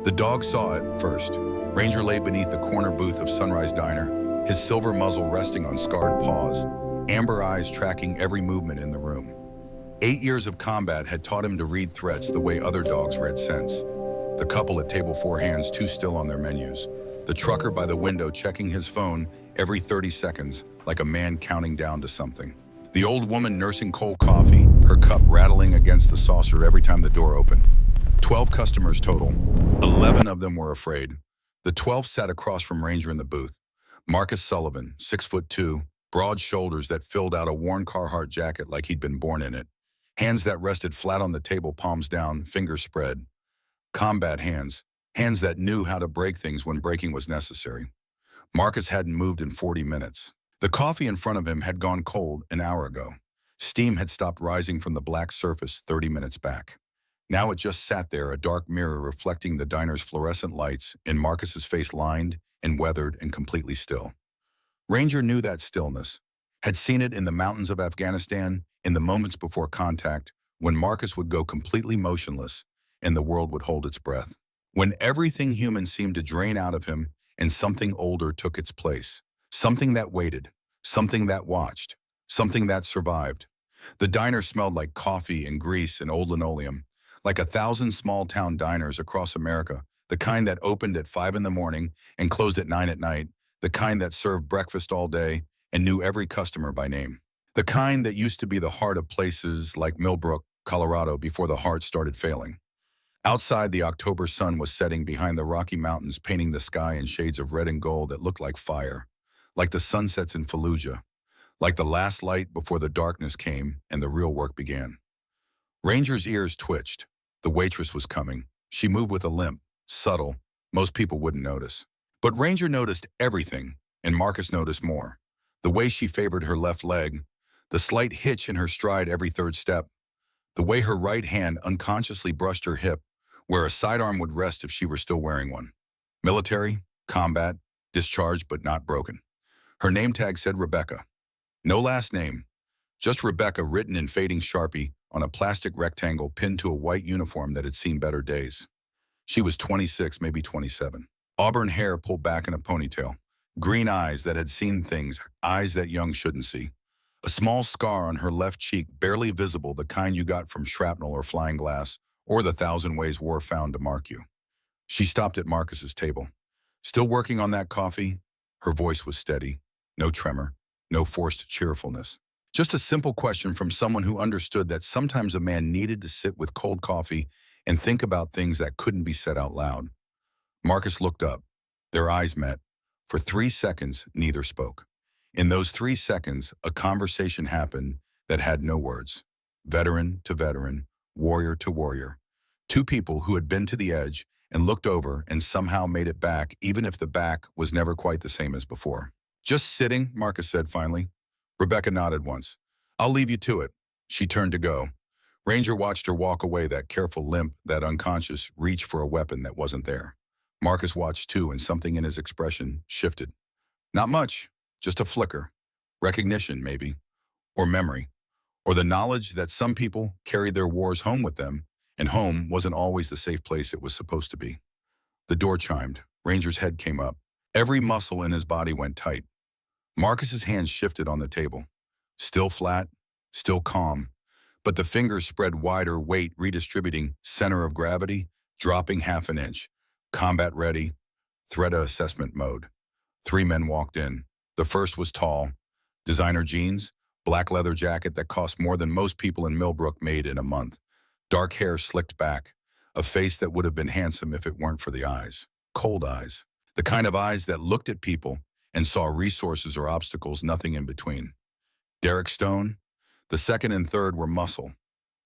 The dog saw it first. Ranger lay beneath the corner booth of Sunrise Diner, his silver muzzle resting on scarred paws, amber eyes tracking every movement in the room. 8 years of combat had taught him to read threats the way other dogs read scents. The couple at table 4, hands too still on their menus. The trucker by the window checking his phone every 30 seconds like a man counting down to something. The old woman nursing cold coffee, her cup rattling against the saucer every time the door opened. 12 customers total. 11 of them were afraid. The 12th sat across from Ranger in the booth. Marcus Sullivan, 6'2", broad shoulders that filled out a worn Carhartt jacket like he'd been born in it. Hands that rested flat on the table, palms down, fingers spread. Combat hands. Hands that knew how to break things when breaking was necessary. Marcus hadn't moved in 40 minutes. The coffee in front of him had gone cold an hour ago. Steam had stopped rising from the black surface 30 minutes back. Now it just sat there, a dark mirror reflecting the diner's fluorescent lights, and Marcus's face lined and weathered and completely still. Ranger knew that stillness, had seen it in the mountains of Afghanistan, in the moments before contact, when Marcus would go completely motionless and the world would hold its breath. When everything human seemed to drain out of him and something older took its place. Something that waited, something that watched, something that survived. The diner smelled like coffee and grease and old linoleum, like 1,000 small-town diners across America, the kind that opened at 5 in the morning and closed at 9 at night, the kind that served breakfast all day and knew every customer by name. The kind that used to be the heart of places like Millbrook, Colorado, before the heart started failing. Outside, the October sun was setting behind the Rocky Mountains, painting the sky in shades of red and gold that looked like fire, like the sunsets in Fallujah, like the last light before the darkness came and the real work began. Ranger's ears twitched. The waitress was coming. She moved with a limp, subtle. Most people wouldn't notice. But Ranger noticed everything, and Marcus noticed more. The way she favored her left leg, the slight hitch in her stride every third step, the way her right hand unconsciously brushed her hip, where a sidearm would rest if she were still wearing one. Military, combat, discharged but not broken. Her name tag said Rebecca. No last name, just Rebecca written in fading Sharpie on a plastic rectangle pinned to a white uniform that had seen better days. She was 26, maybe 27. Auburn hair pulled back in a ponytail. Green eyes that had seen things, eyes that young shouldn't see. A small scar on her left cheek, barely visible, the kind you got from shrapnel or flying glass, or the 1,000 ways war found to mark you. She stopped at Marcus's table. Still working on that coffee? Her voice was steady. No tremor, no forced cheerfulness. Just a simple question from someone who understood that sometimes a man needed to sit with cold coffee and think about things that couldn't be said out loud. Marcus looked up. Their eyes met. For 3 seconds, neither spoke. In those 3 seconds, a conversation happened that had no words. Veteran to veteran, warrior to warrior. Two people who had been to the edge and looked over and somehow made it back, even if the back was never quite the same as before. Just sitting, Marcus said finally. Rebecca nodded once. I'll leave you to it. She turned to go. Ranger watched her walk away, that careful limp, that unconscious reach for a weapon that wasn't there. Marcus watched too, and something in his expression shifted. Not much, just a flicker. Recognition, maybe. Or memory. Or the knowledge that some people carried their wars home with them, and home wasn't always the safe place it was supposed to be. The door chimed. Ranger's head came up. Every muscle in his body went tight. Marcus's hands shifted on the table. Still flat, still calm, but the fingers spread wider, weight redistributing, center of gravity, dropping half an inch. Combat ready, threat assessment mode. 3 men walked in. The first was tall. Designer jeans, black leather jacket that cost more than most people in Millbrook made in a month. Dark hair slicked back, a face that would have been handsome if it weren't for the eyes. Cold eyes. The kind of eyes that looked at people and saw resources or obstacles, nothing in between. Derek Stone. The second and third were muscle.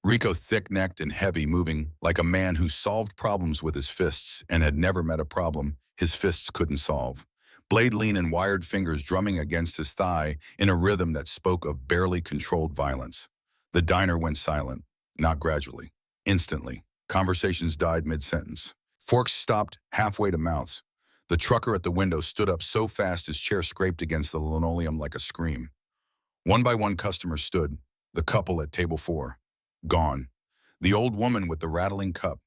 Rico, thick-necked and heavy, moving like a man who solved problems with his fists and had never met a problem his fists couldn't solve. Blade lean and wired fingers drumming against his thigh in a rhythm that spoke of barely controlled violence. The diner went silent, not gradually, instantly. Conversations died mid-sentence. Forks stopped halfway to mouths. The trucker at the window stood up so fast his chair scraped against the linoleum like a scream. One by one customers stood, the couple at table 4. Gone. The old woman with the rattling cup.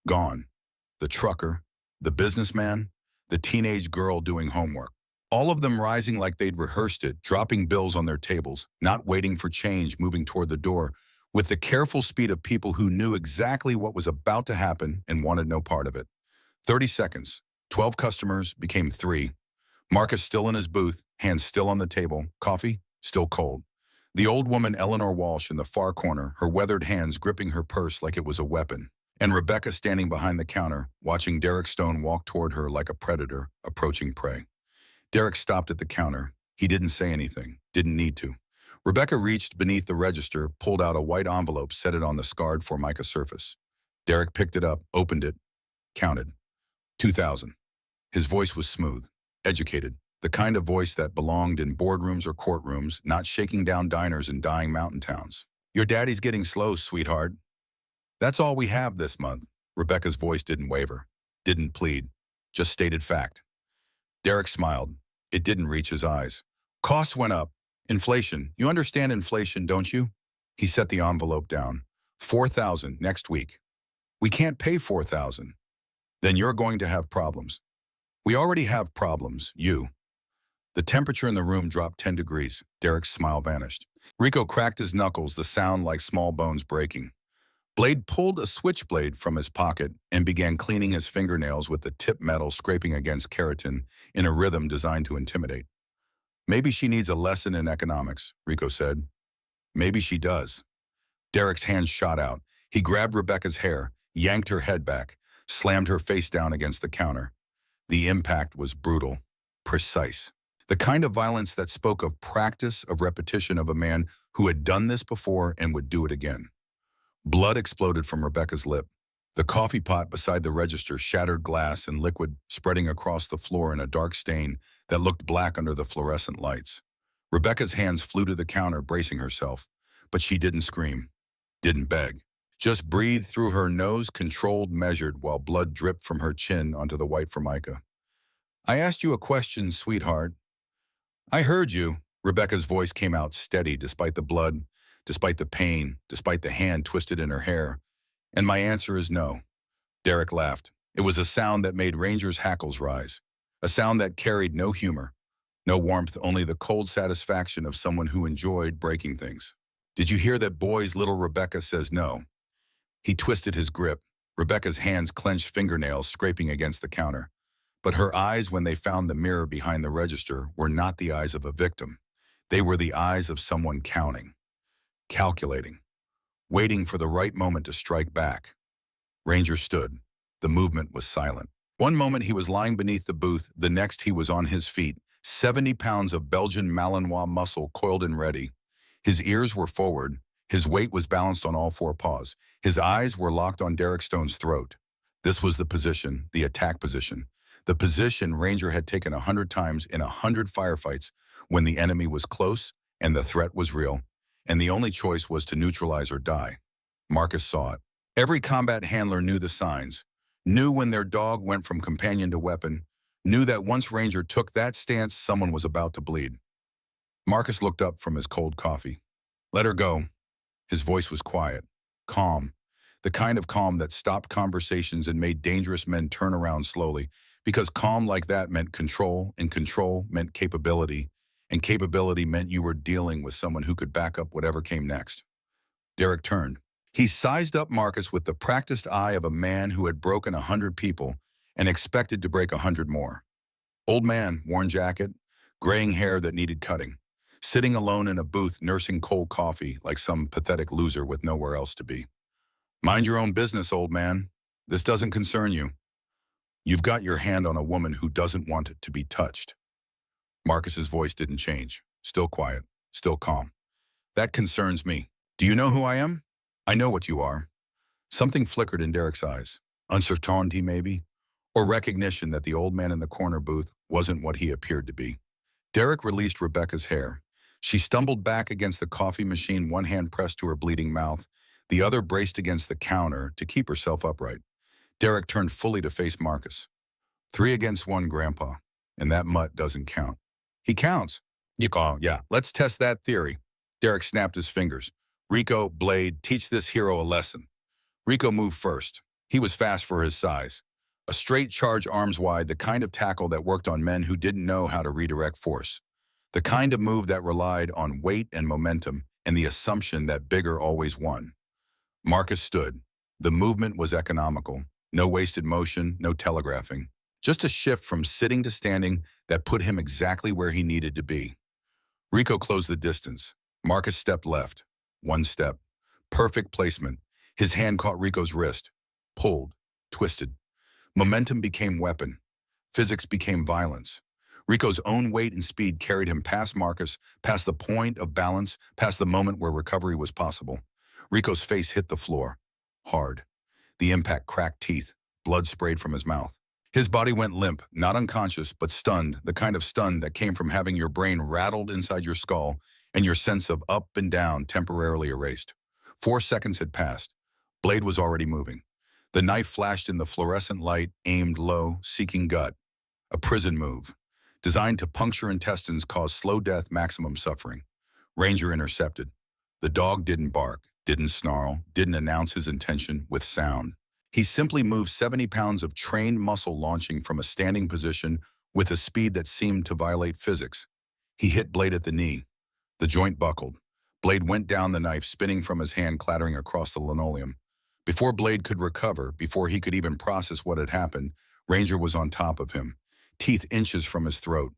Gone. The trucker, the businessman, the teenage girl doing homework. All of them rising like they'd rehearsed it, dropping bills on their tables, not waiting for change, moving toward the door, with the careful speed of people who knew exactly what was about to happen and wanted no part of it. 30 seconds. 12 customers became 3. Marcus still in his booth, hands still on the table, coffee still cold. The old woman Eleanor Walsh in the far corner, her weathered hands gripping her purse like it was a weapon. And Rebecca standing behind the counter, watching Derek Stone walk toward her like a predator approaching prey. Derek stopped at the counter. He didn't say anything, didn't need to. Rebecca reached beneath the register, pulled out a white envelope, set it on the scarred Formica surface. Derek picked it up, opened it, counted. 2,000. His voice was smooth, educated, the kind of voice that belonged in boardrooms or courtrooms, not shaking down diners in dying mountain towns. Your daddy's getting slow, sweetheart. That's all we have this month. Rebecca's voice didn't waver, didn't plead, just stated fact. Derek smiled. It didn't reach his eyes. Costs went up. Inflation. You understand inflation, don't you? He set the envelope down. 4,000 next week. We can't pay 4,000. Then you're going to have problems. We already have problems, you. The temperature in the room dropped 10 degrees. Derek's smile vanished. Rico cracked his knuckles, the sound like small bones breaking. Blade pulled a switchblade from his pocket and began cleaning his fingernails with the tip metal scraping against keratin in a rhythm designed to intimidate. Maybe she needs a lesson in economics, Rico said. Maybe she does. Derek's hand shot out. He grabbed Rebecca's hair, yanked her head back, slammed her face down against the counter. The impact was brutal, precise. The kind of violence that spoke of practice, of repetition, of a man who had done this before and would do it again. Blood exploded from Rebecca's lip. The coffee pot beside the register shattered glass and liquid spreading across the floor in a dark stain that looked black under the fluorescent lights. Rebecca's hands flew to the counter, bracing herself, but she didn't scream, didn't beg. Just breathed through her nose, controlled, measured, while blood dripped from her chin onto the white Formica. I asked you a question, sweetheart. I heard you. Rebecca's voice came out steady despite the blood, despite the pain, despite the hand twisted in her hair. And my answer is no. Derek laughed. It was a sound that made Ranger's hackles rise. A sound that carried no humor, no warmth, only the cold satisfaction of someone who enjoyed breaking things. Did you hear that, boys? Little Rebecca says no. He twisted his grip, Rebecca's hands clenched fingernails scraping against the counter. But her eyes, when they found the mirror behind the register, were not the eyes of a victim. They were the eyes of someone counting, calculating, waiting for the right moment to strike back. Ranger stood. The movement was silent. One moment he was lying beneath the booth, the next he was on his feet, 70 pounds of Belgian Malinois muscle coiled and ready. His ears were forward. His weight was balanced on all 4 paws. His eyes were locked on Derek Stone's throat. This was the position, the attack position. The position Ranger had taken 100 times in 100 firefights when the enemy was close and the threat was real, and the only choice was to neutralize or die. Marcus saw it. Every combat handler knew the signs, knew when their dog went from companion to weapon, knew that once Ranger took that stance, someone was about to bleed. Marcus looked up from his cold coffee. Let her go. His voice was quiet, calm, the kind of calm that stopped conversations and made dangerous men turn around slowly, because calm like that meant control, and control meant capability, and capability meant you were dealing with someone who could back up whatever came next. Derek turned. He sized up Marcus with the practiced eye of a man who had broken 100 people and expected to break 100 more. Old man, worn jacket, graying hair that needed cutting, sitting alone in a booth nursing cold coffee like some pathetic loser with nowhere else to be. Mind your own business, old man. This doesn't concern you. You've got your hand on a woman who doesn't want it to be touched. Marcus's voice didn't change. Still quiet, still calm. That concerns me. Do you know who I am? I know what you are. Something flickered in Derek's eyes. Uncertainty, maybe? Or recognition that the old man in the corner booth wasn't what he appeared to be. Derek released Rebecca's hair. She stumbled back against the coffee machine, one hand pressed to her bleeding mouth, the other braced against the counter to keep herself upright. Derek turned fully to face Marcus. 3 against 1, Grandpa, and that mutt doesn't count. He counts. Yeah, let's test that theory. Derek snapped his fingers. Rico, Blade, teach this hero a lesson. Rico moved first. He was fast for his size. A straight charge arms wide, the kind of tackle that worked on men who didn't know how to redirect force. The kind of move that relied on weight and momentum and the assumption that bigger always won. Marcus stood. The movement was economical. No wasted motion, no telegraphing. Just a shift from sitting to standing that put him exactly where he needed to be. Rico closed the distance. Marcus stepped left. One step. Perfect placement. His hand caught Rico's wrist. Pulled. Twisted. Momentum became weapon. Physics became violence. Rico's own weight and speed carried him past Marcus, past the point of balance, past the moment where recovery was possible. Rico's face hit the floor. Hard. The impact cracked teeth. Blood sprayed from his mouth. His body went limp, not unconscious, but stunned, the kind of stun that came from having your brain rattled inside your skull and your sense of up and down temporarily erased. 4 seconds had passed. Blade was already moving. The knife flashed in the fluorescent light, aimed low, seeking gut. A prison move. Designed to puncture intestines, cause slow death, maximum suffering. Ranger intercepted. The dog didn't bark, didn't snarl, didn't announce his intention with sound. He simply moved 70 pounds of trained muscle launching from a standing position with a speed that seemed to violate physics. He hit Blade at the knee. The joint buckled. Blade went down, the knife spinning from his hand, clattering across the linoleum. Before Blade could recover, before he could even process what had happened, Ranger was on top of him, teeth inches from his throat.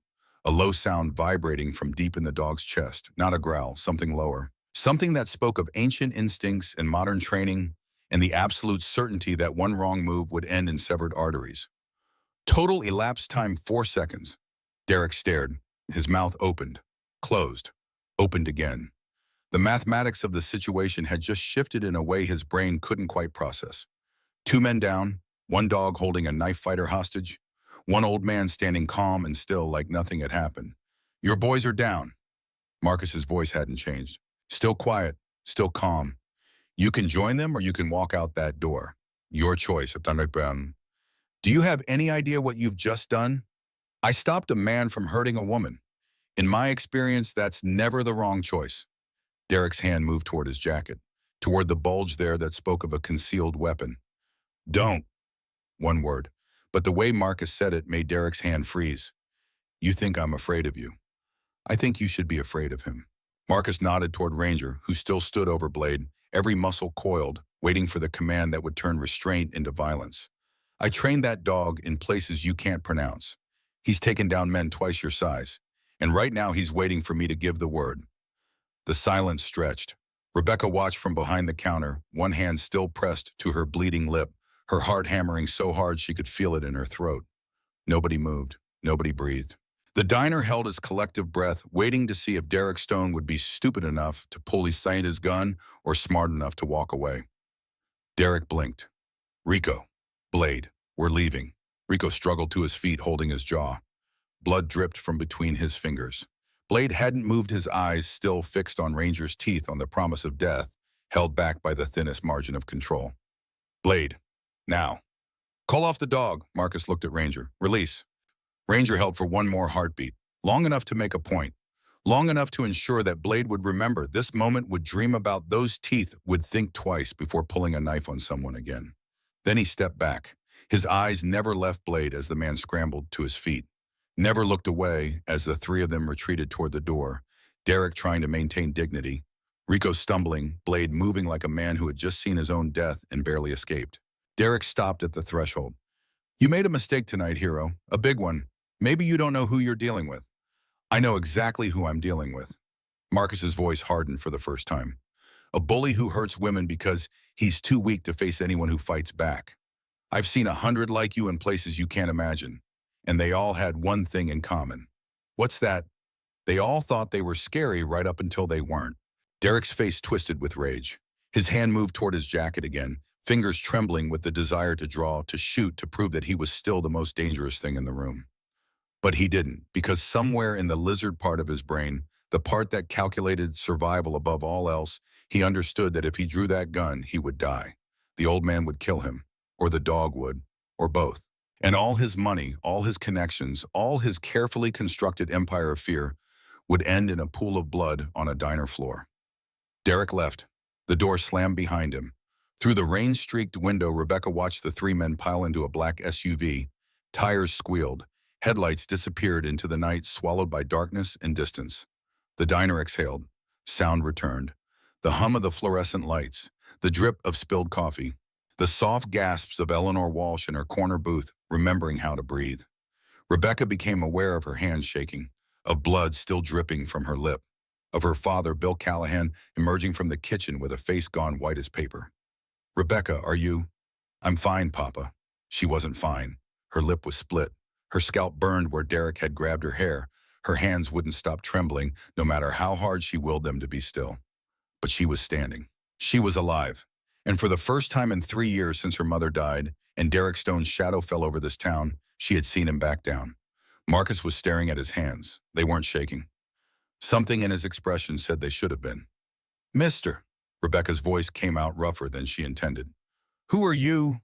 A low sound vibrating from deep in the dog's chest, not a growl, something lower. Something that spoke of ancient instincts and modern training, and the absolute certainty that one wrong move would end in severed arteries. Total elapsed time 4 seconds. Derek stared. His mouth opened, closed, opened again. The mathematics of the situation had just shifted in a way his brain couldn't quite process. 2 men down, 1 dog holding a knife fighter hostage, 1 old man standing calm and still like nothing had happened. Your boys are down. Marcus's voice hadn't changed. Still quiet, still calm. You can join them or you can walk out that door. Your choice. Do you have any idea what you've just done? I stopped a man from hurting a woman. In my experience, that's never the wrong choice. Derek's hand moved toward his jacket, toward the bulge there that spoke of a concealed weapon. Don't. 1 word. But the way Marcus said it made Derek's hand freeze. You think I'm afraid of you. I think you should be afraid of him. Marcus nodded toward Ranger, who still stood over Blade, every muscle coiled, waiting for the command that would turn restraint into violence. I trained that dog in places you can't pronounce. He's taken down men twice your size, and right now he's waiting for me to give the word. The silence stretched. Rebecca watched from behind the counter, one hand still pressed to her bleeding lip, her heart hammering so hard she could feel it in her throat. Nobody moved. Nobody breathed. The diner held his collective breath, waiting to see if Derek Stone would be stupid enough to pull his gun or smart enough to walk away. Derek blinked. Rico. Blade. We're leaving. Rico struggled to his feet, holding his jaw. Blood dripped from between his fingers. Blade hadn't moved, his eyes still fixed on Ranger's teeth, on the promise of death, held back by the thinnest margin of control. Blade. Now. Call off the dog. Marcus looked at Ranger. Release. Ranger held for 1 more heartbeat, long enough to make a point, long enough to ensure that Blade would remember this moment, would dream about those teeth, would think twice before pulling a knife on someone again. Then he stepped back. His eyes never left Blade as the man scrambled to his feet, never looked away as the 3 of them retreated toward the door, Derek trying to maintain dignity, Rico stumbling, Blade moving like a man who had just seen his own death and barely escaped. Derek stopped at the threshold. You made a mistake tonight, hero, a big one. Maybe you don't know who you're dealing with. I know exactly who I'm dealing with. Marcus's voice hardened for the first time. A bully who hurts women because he's too weak to face anyone who fights back. I've seen 100 like you in places you can't imagine, and they all had one thing in common. What's that? They all thought they were scary right up until they weren't. Derek's face twisted with rage. His hand moved toward his jacket again, fingers trembling with the desire to draw, to shoot, to prove that he was still the most dangerous thing in the room. But he didn't, because somewhere in the lizard part of his brain, the part that calculated survival above all else, he understood that if he drew that gun, he would die. The old man would kill him, or the dog would, or both. And all his money, all his connections, all his carefully constructed empire of fear would end in a pool of blood on a diner floor. Derek left. The door slammed behind him. Through the rain-streaked window, Rebecca watched the three men pile into a black SUV. Tires squealed. Headlights disappeared into the night, swallowed by darkness and distance. The diner exhaled. Sound returned. The hum of the fluorescent lights, the drip of spilled coffee, the soft gasps of Eleanor Walsh in her corner booth, remembering how to breathe. Rebecca became aware of her hands shaking, of blood still dripping from her lip, of her father, Bill Callahan, emerging from the kitchen with a face gone white as paper. "Rebecca, are you?" "I'm fine, Papa." She wasn't fine. Her lip was split. Her scalp burned where Derek had grabbed her hair. Her hands wouldn't stop trembling, no matter how hard she willed them to be still. But she was standing. She was alive. And for the first time in 3 years since her mother died, and Derek Stone's shadow fell over this town, she had seen him back down. Marcus was staring at his hands. They weren't shaking. Something in his expression said they should have been. "Mister." Rebecca's voice came out rougher than she intended. "Who are you?"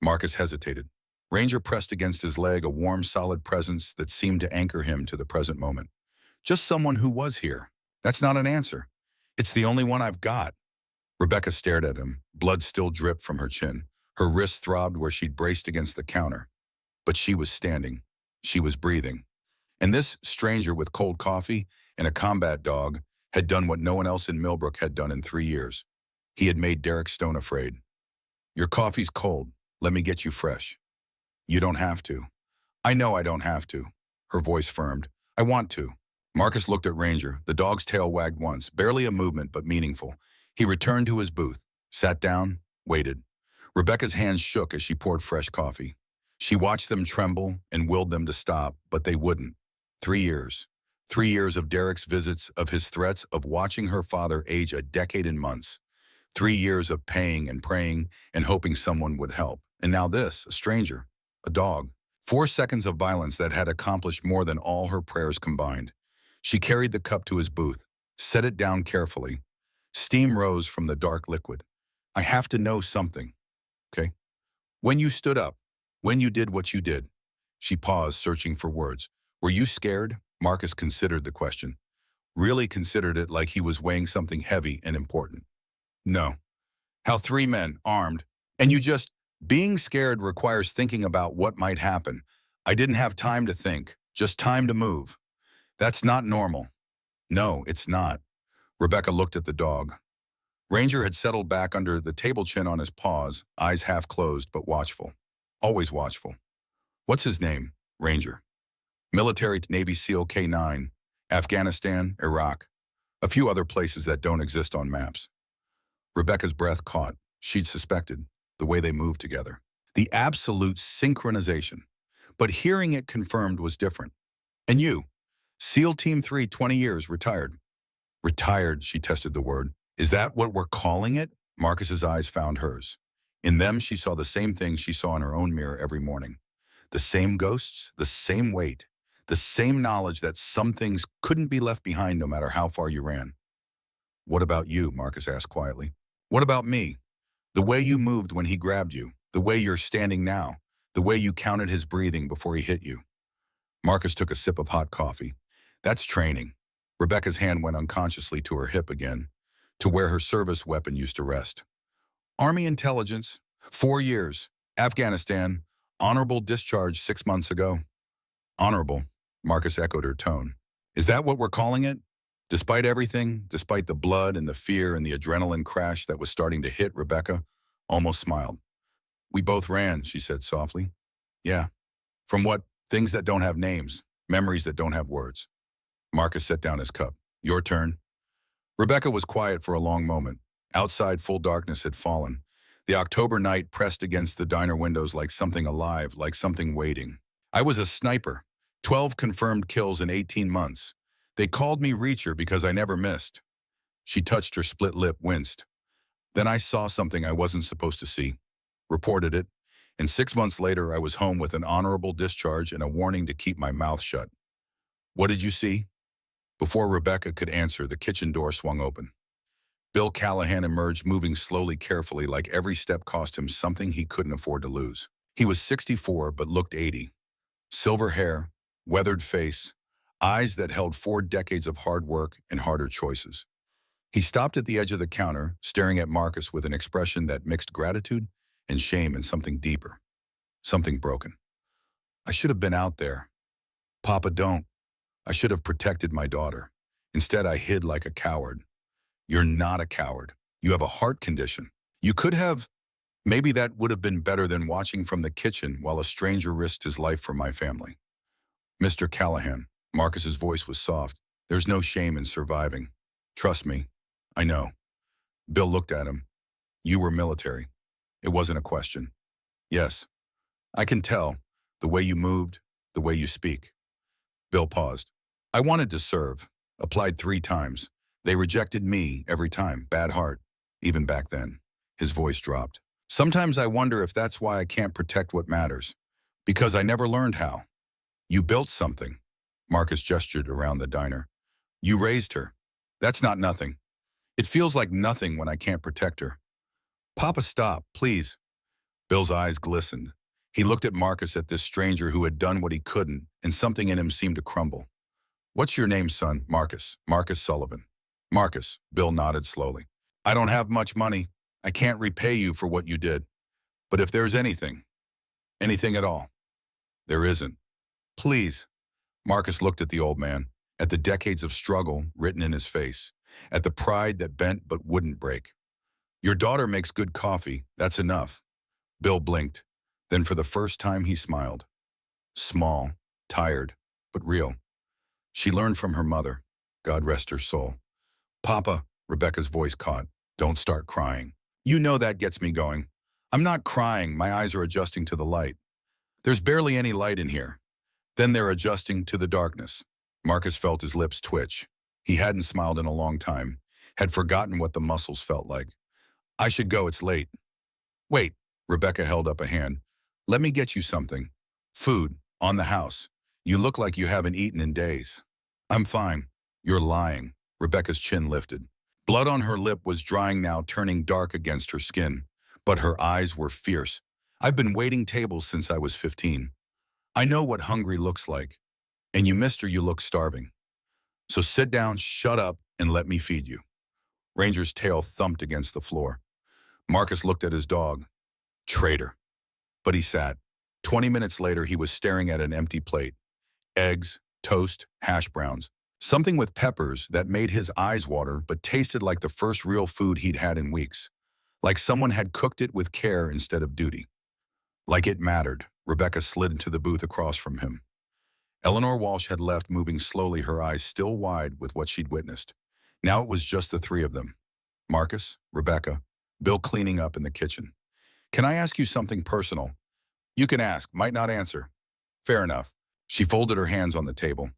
Marcus hesitated. Ranger pressed against his leg, a warm, solid presence that seemed to anchor him to the present moment. "Just someone who was here." "That's not an answer." "It's the only one I've got." Rebecca stared at him. Blood still dripped from her chin. Her wrists throbbed where she'd braced against the counter. But she was standing. She was breathing. And this stranger with cold coffee and a combat dog had done what no one else in Millbrook had done in 3 years. He had made Derek Stone afraid. "Your coffee's cold. Let me get you fresh." "You don't have to." "I know I don't have to." Her voice firmed. "I want to." Marcus looked at Ranger. The dog's tail wagged once, barely a movement, but meaningful. He returned to his booth, sat down, waited. Rebecca's hands shook as she poured fresh coffee. She watched them tremble and willed them to stop, but they wouldn't. 3 years. 3 years of Derek's visits, of his threats, of watching her father age a decade in months. 3 years of paying and praying and hoping someone would help. And now this, a stranger, a dog. 4 seconds of violence that had accomplished more than all her prayers combined. She carried the cup to his booth, set it down carefully. Steam rose from the dark liquid. "I have to know something, okay? When you stood up, when you did what you did." She paused, searching for words. "Were you scared?" Marcus considered the question. Really considered it, like he was weighing something heavy and important. "No." "How 3 men, armed, and you just..." "Being scared requires thinking about what might happen. I didn't have time to think, just time to move. That's not normal." "No, it's not." Rebecca looked at the dog. Ranger had settled back under the table, chin on his paws, eyes half closed but watchful. Always watchful. "What's his name?" "Ranger." "Military, Navy SEAL K9, Afghanistan, Iraq, a few other places that don't exist on maps." Rebecca's breath caught. She'd suspected, the way they moved together. The absolute synchronization. But hearing it confirmed was different. "And you?" "SEAL Team 3, 20 years, retired." "Retired," she tested the word. "Is that what we're calling it?" Marcus's eyes found hers. In them, she saw the same thing she saw in her own mirror every morning. The same ghosts, the same weight, the same knowledge that some things couldn't be left behind no matter how far you ran. "What about you?" Marcus asked quietly. "What about me? The way you moved when he grabbed you, the way you're standing now, the way you counted his breathing before he hit you." Marcus took a sip of hot coffee. "That's training." Rebecca's hand went unconsciously to her hip again, to where her service weapon used to rest. "Army intelligence, 4 years, Afghanistan, honorable discharge 6 months ago." "Honorable," Marcus echoed her tone. "Is that what we're calling it?" Despite everything, despite the blood and the fear and the adrenaline crash that was starting to hit, Rebecca almost smiled. "We both ran," she said softly. "Yeah. From what? Things that don't have names, memories that don't have words." Marcus set down his cup. "Your turn." Rebecca was quiet for a long moment. Outside, full darkness had fallen. The October night pressed against the diner windows like something alive, like something waiting. "I was a sniper. 12 confirmed kills in 18 months. They called me Reacher because I never missed." She touched her split lip, winced. "Then I saw something I wasn't supposed to see. Reported it. And 6 months later, I was home with an honorable discharge and a warning to keep my mouth shut." "What did you see?" Before Rebecca could answer, the kitchen door swung open. Bill Callahan emerged, moving slowly, carefully, like every step cost him something he couldn't afford to lose. He was 64, but looked 80. Silver hair, weathered face, eyes that held 4 decades of hard work and harder choices. He stopped at the edge of the counter, staring at Marcus with an expression that mixed gratitude and shame and something deeper, something broken. I should have been out there. Papa, don't. I should have protected my daughter. Instead, I hid like a coward. You're not a coward. You have a heart condition. You could have. Maybe that would have been better than watching from the kitchen while a stranger risked his life for my family. Mr. Callahan, Marcus's voice was soft. There's no shame in surviving. Trust me. I know. Bill looked at him. You were military. It wasn't a question. Yes. I can tell. The way you moved, the way you speak. Bill paused. I wanted to serve. Applied 3 times. They rejected me every time. Bad heart. Even back then. His voice dropped. Sometimes I wonder if that's why I can't protect what matters. Because I never learned how. You built something. Marcus gestured around the diner. You raised her. That's not nothing. It feels like nothing when I can't protect her. Papa, stop, please. Bill's eyes glistened. He looked at Marcus, at this stranger who had done what he couldn't, and something in him seemed to crumble. What's your name, son? Marcus. Marcus Sullivan. Marcus. Bill nodded slowly. I don't have much money. I can't repay you for what you did. But if there's anything at all, there isn't. Please. Marcus looked at the old man, at the decades of struggle written in his face, at the pride that bent but wouldn't break. Your daughter makes good coffee. That's enough. Bill blinked. Then for the first time he smiled. Small, tired, but real. She learned from her mother. God rest her soul. Papa, Rebecca's voice caught. Don't start crying. You know that gets me going. I'm not crying. My eyes are adjusting to the light. There's barely any light in here. Then they're adjusting to the darkness. Marcus felt his lips twitch. He hadn't smiled in a long time, had forgotten what the muscles felt like. I should go, it's late. Wait, Rebecca held up a hand. Let me get you something. Food, on the house. You look like you haven't eaten in days. I'm fine. You're lying. Rebecca's chin lifted. Blood on her lip was drying now, turning dark against her skin. But her eyes were fierce. I've been waiting tables since I was 15. I know what hungry looks like. And you, mister, you look starving. So sit down, shut up, and let me feed you. Ranger's tail thumped against the floor. Marcus looked at his dog. Traitor. But he sat. 20 minutes later, he was staring at an empty plate. Eggs, toast, hash browns. Something with peppers that made his eyes water but tasted like the first real food he'd had in weeks. Like someone had cooked it with care instead of duty. Like it mattered. Rebecca slid into the booth across from him. Eleanor Walsh had left, moving slowly, her eyes still wide with what she'd witnessed. Now it was just the 3 of them. Marcus, Rebecca, Bill cleaning up in the kitchen. Can I ask you something personal? You can ask, might not answer. Fair enough. She folded her hands on the table.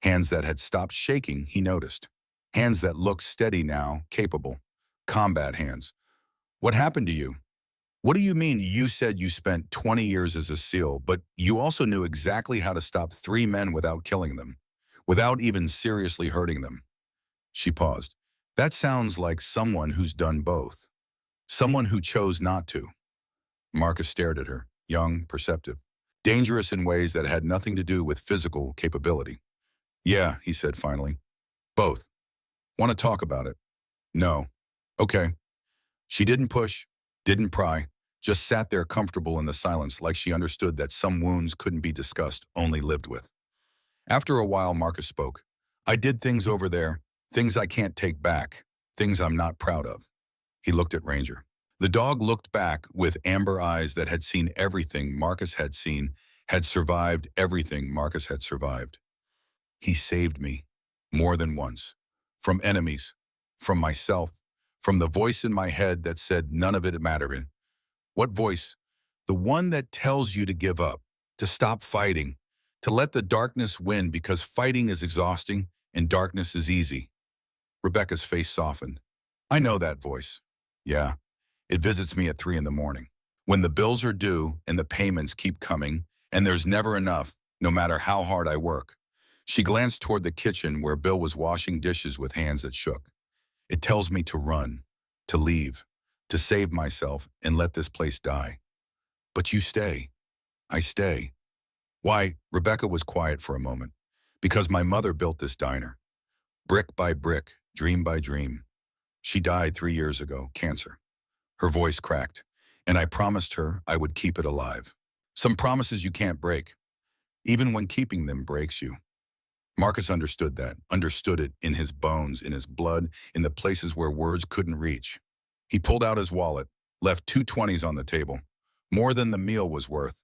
Hands that had stopped shaking, he noticed. Hands that looked steady now, capable. Combat hands. What happened to you? What do you mean? You said you spent 20 years as a SEAL, but you also knew exactly how to stop 3 men without killing them, without even seriously hurting them. She paused. That sounds like someone who's done both. Someone who chose not to. Marcus stared at her, young, perceptive, dangerous in ways that had nothing to do with physical capability. Yeah, he said finally. Both. Want to talk about it? No. Okay. She didn't push, didn't pry, just sat there comfortable in the silence, like she understood that some wounds couldn't be discussed, only lived with. After a while, Marcus spoke. I did things over there, things I can't take back, things I'm not proud of. He looked at Ranger. The dog looked back with amber eyes that had seen everything Marcus had seen, had survived everything Marcus had survived. He saved me, more than once, from enemies, from myself, from the voice in my head that said none of it mattered. What voice? The one that tells you to give up, to stop fighting, to let the darkness win because fighting is exhausting and darkness is easy. Rebecca's face softened. I know that voice. Yeah, it visits me at 3 in the morning. When the bills are due and the payments keep coming and there's never enough, no matter how hard I work. She glanced toward the kitchen where Bill was washing dishes with hands that shook. It tells me to run, to leave, to save myself and let this place die. But you stay. I stay. Why, Rebecca was quiet for a moment. Because my mother built this diner. Brick by brick, dream by dream. She died 3 years ago, cancer. Her voice cracked, and I promised her I would keep it alive. Some promises you can't break, even when keeping them breaks you. Marcus understood that, understood it in his bones, in his blood, in the places where words couldn't reach. He pulled out his wallet, left 2 20s on the table. More than the meal was worth,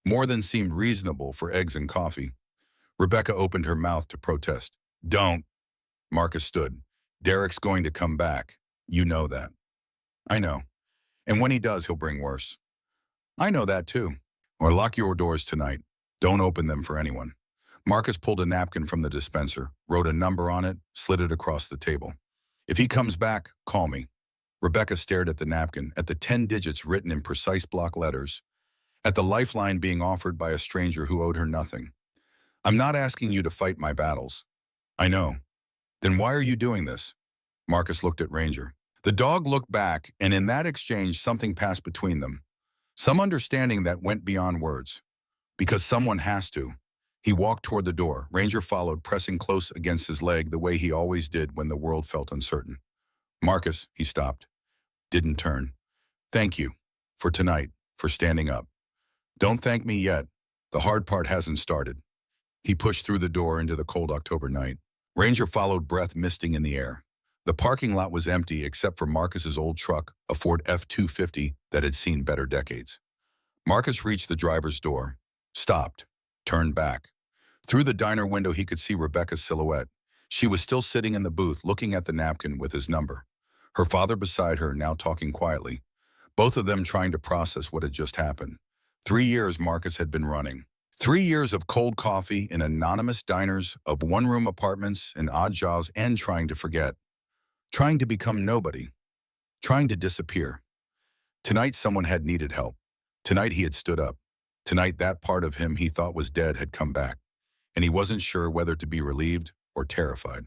more than seemed reasonable for eggs and coffee. Rebecca opened her mouth to protest. Don't. Marcus stood. Derek's going to come back. You know that. I know. And when he does, he'll bring worse. I know that too. Or lock your doors tonight. Don't open them for anyone. Marcus pulled a napkin from the dispenser, wrote a number on it, slid it across the table. If he comes back, call me. Rebecca stared at the napkin, at the 10 digits written in precise block letters, at the lifeline being offered by a stranger who owed her nothing. I'm not asking you to fight my battles. I know. Then why are you doing this? Marcus looked at Ranger. The dog looked back, and in that exchange something passed between them. Some understanding that went beyond words. Because someone has to. He walked toward the door. Ranger followed, pressing close against his leg the way he always did when the world felt uncertain. Marcus, he stopped. Didn't turn. Thank you. For tonight. For standing up. Don't thank me yet. The hard part hasn't started. He pushed through the door into the cold October night. Ranger followed, breath misting in the air. The parking lot was empty except for Marcus's old truck, a Ford F-250 that had seen better decades. Marcus reached the driver's door, stopped, turned back. Through the diner window he could see Rebecca's silhouette. She was still sitting in the booth looking at the napkin with his number. Her father beside her, now talking quietly. Both of them trying to process what had just happened. 3 years Marcus had been running. 3 years of cold coffee in anonymous diners, of one-room apartments and odd jobs, and trying to forget. Trying to become nobody. Trying to disappear. Tonight someone had needed help. Tonight he had stood up. Tonight that part of him he thought was dead had come back. And he wasn't sure whether to be relieved or terrified.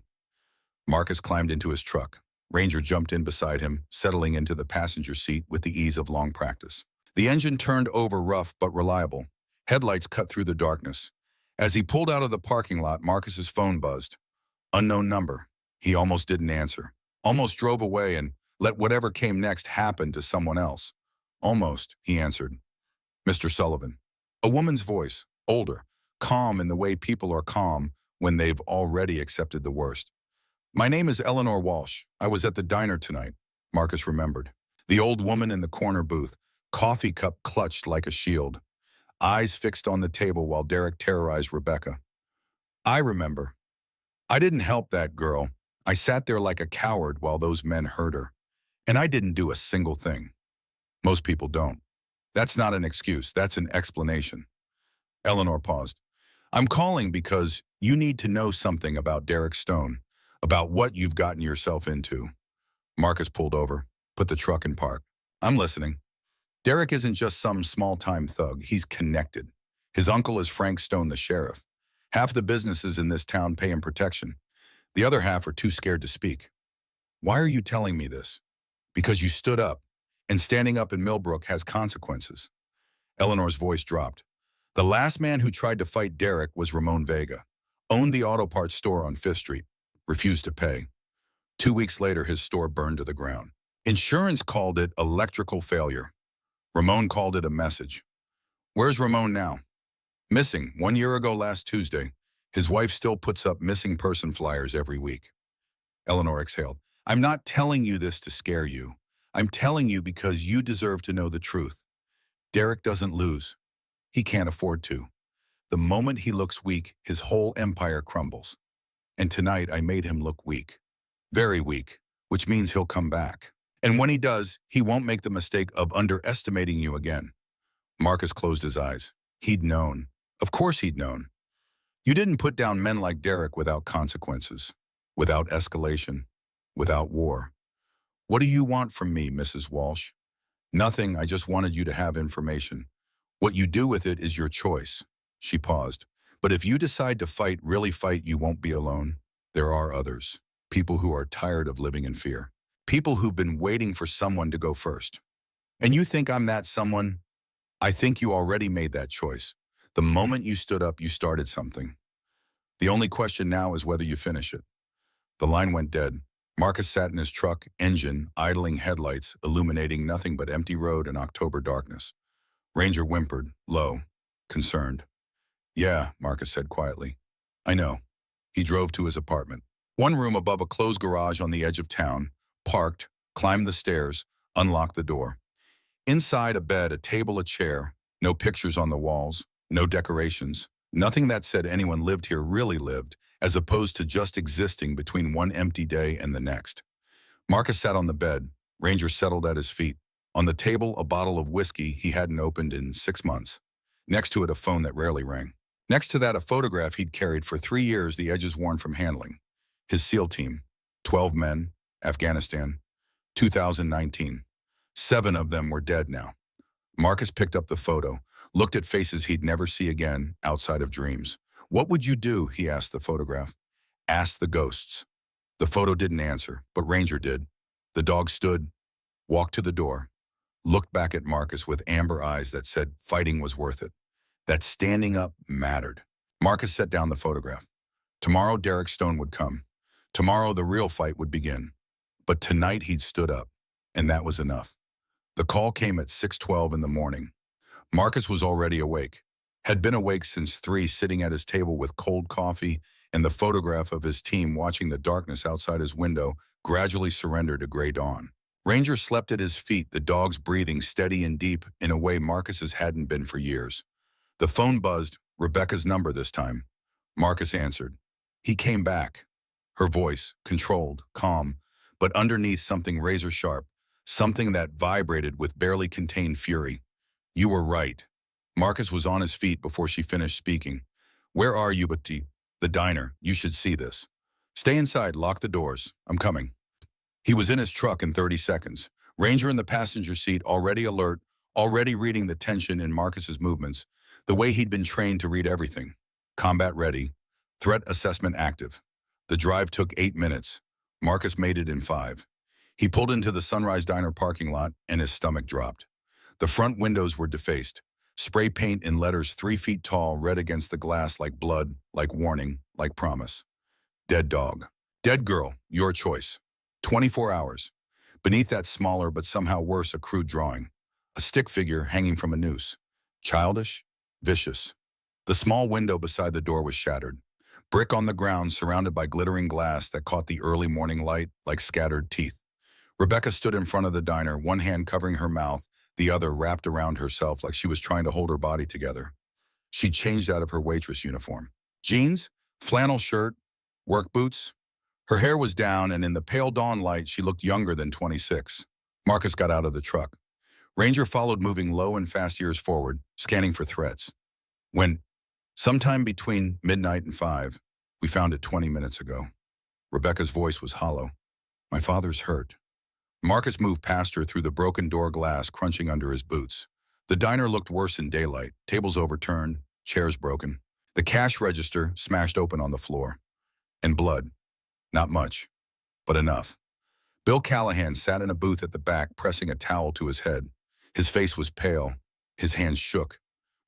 Marcus climbed into his truck. Ranger jumped in beside him, settling into the passenger seat with the ease of long practice. The engine turned over, rough but reliable. Headlights cut through the darkness. As he pulled out of the parking lot, Marcus's phone buzzed. Unknown number. He almost didn't answer. Almost drove away and let whatever came next happen to someone else. Almost, he answered. Mr. Sullivan. A woman's voice, older, calm in the way people are calm when they've already accepted the worst. My name is Eleanor Walsh. I was at the diner tonight, Marcus remembered. The old woman in the corner booth, coffee cup clutched like a shield. Eyes fixed on the table while Derek terrorized Rebecca. I remember. I didn't help that girl. I sat there like a coward while those men hurt her. And I didn't do a single thing. Most people don't. That's not an excuse. That's an explanation. Eleanor paused. I'm calling because you need to know something about Derek Stone, about what you've gotten yourself into. Marcus pulled over, put the truck in park. I'm listening. Derek isn't just some small-time thug. He's connected. His uncle is Frank Stone, the sheriff. Half the businesses in this town pay him protection. The other half are too scared to speak. Why are you telling me this? Because you stood up, and standing up in Millbrook has consequences. Eleanor's voice dropped. The last man who tried to fight Derek was Ramon Vega, owned the auto parts store on 5th Street, refused to pay. 2 weeks later, his store burned to the ground. Insurance called it electrical failure. Ramon called it a message. Where's Ramon now? Missing, 1 year ago last Tuesday. His wife still puts up missing person flyers every week. Eleanor exhaled. I'm not telling you this to scare you. I'm telling you because you deserve to know the truth. Derek doesn't lose. He can't afford to. The moment he looks weak, his whole empire crumbles. And tonight I made him look weak. Very weak, which means he'll come back. And when he does, he won't make the mistake of underestimating you again. Marcus closed his eyes. He'd known. Of course he'd known. You didn't put down men like Derek without consequences, without escalation, without war. What do you want from me, Mrs. Walsh? Nothing, I just wanted you to have information. What you do with it is your choice. She paused. But if you decide to fight, really fight, you won't be alone. There are others. People who are tired of living in fear. People who've been waiting for someone to go first. And you think I'm that someone? I think you already made that choice. The moment you stood up, you started something. The only question now is whether you finish it. The line went dead. Marcus sat in his truck, engine, idling headlights, illuminating nothing but empty road and October darkness. Ranger whimpered, low, concerned. Yeah, Marcus said quietly. I know. He drove to his apartment. One room above a closed garage on the edge of town, parked, climbed the stairs, unlocked the door. Inside a bed, a table, a chair, no pictures on the walls, no decorations, nothing that said anyone lived here really lived, as opposed to just existing between one empty day and the next. Marcus sat on the bed. Ranger settled at his feet. On the table, a bottle of whiskey he hadn't opened in 6 months. Next to it, a phone that rarely rang. Next to that, a photograph he'd carried for 3 years, the edges worn from handling. His SEAL team, 12 men, Afghanistan, 2019. 7 of them were dead now. Marcus picked up the photo, looked at faces he'd never see again outside of dreams. What would you do, he asked the photograph. Asked the ghosts. The photo didn't answer, but Ranger did. The dog stood, walked to the door, looked back at Marcus with amber eyes that said fighting was worth it, that standing up mattered. Marcus set down the photograph. Tomorrow Derek Stone would come. Tomorrow the real fight would begin. But tonight he'd stood up, and that was enough. The call came at 6:12 in the morning. Marcus was already awake, had been awake since 3, sitting at his table with cold coffee and the photograph of his team watching the darkness outside his window gradually surrender to gray dawn. Ranger slept at his feet, the dog's breathing steady and deep in a way Marcus's hadn't been for years. The phone buzzed, Rebecca's number this time. Marcus answered. He came back. Her voice, controlled, calm, but underneath something razor sharp, something that vibrated with barely contained fury. You were right. Marcus was on his feet before she finished speaking. Where are you, Betty? The diner. You should see this. Stay inside, lock the doors. I'm coming. He was in his truck in 30 seconds. Ranger in the passenger seat, already alert, already reading the tension in Marcus's movements, the way he'd been trained to read everything. Combat ready. Threat assessment active. The drive took 8 minutes. Marcus made it in 5. He pulled into the Sunrise Diner parking lot and his stomach dropped. The front windows were defaced. Spray paint in letters 3 feet tall read against the glass like blood, like warning, like promise. Dead dog. Dead girl, your choice. 24 hours. Beneath that smaller but somehow worse a crude drawing. A stick figure hanging from a noose. Childish, vicious. The small window beside the door was shattered. Brick on the ground surrounded by glittering glass that caught the early morning light like scattered teeth. Rebecca stood in front of the diner, one hand covering her mouth, the other wrapped around herself like she was trying to hold her body together. She'd changed out of her waitress uniform. Jeans, flannel shirt, work boots. Her hair was down, and in the pale dawn light, she looked younger than 26. Marcus got out of the truck. Ranger followed, moving low and fast ears forward, scanning for threats. When, sometime between midnight and 5, we found it 20 minutes ago. Rebecca's voice was hollow. My father's hurt. Marcus moved past her through the broken door glass, crunching under his boots. The diner looked worse in daylight, tables overturned, chairs broken. The cash register smashed open on the floor. And blood. Not much, but enough. Bill Callahan sat in a booth at the back, pressing a towel to his head. His face was pale, his hands shook,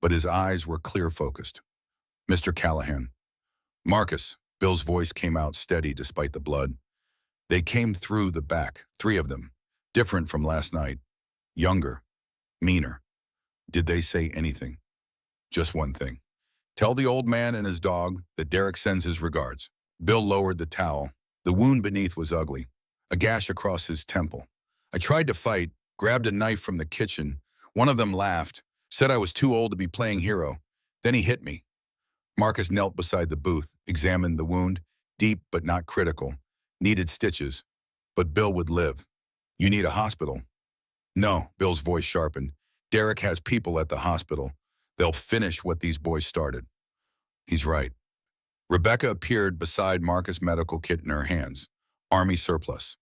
but his eyes were clear-focused. Mr. Callahan. Marcus, Bill's voice came out steady despite the blood. They came through the back, 3 of them, different from last night, younger, meaner. Did they say anything? Just one thing. Tell the old man and his dog that Derek sends his regards. Bill lowered the towel. The wound beneath was ugly, a gash across his temple. I tried to fight, grabbed a knife from the kitchen. One of them laughed, said I was too old to be playing hero. Then he hit me. Marcus knelt beside the booth, examined the wound, deep but not critical. Needed stitches, but Bill would live. You need a hospital. No, Bill's voice sharpened. Derek has people at the hospital. They'll finish what these boys started. He's right. Rebecca appeared beside Marcus' medical kit in her hands. Army surplus.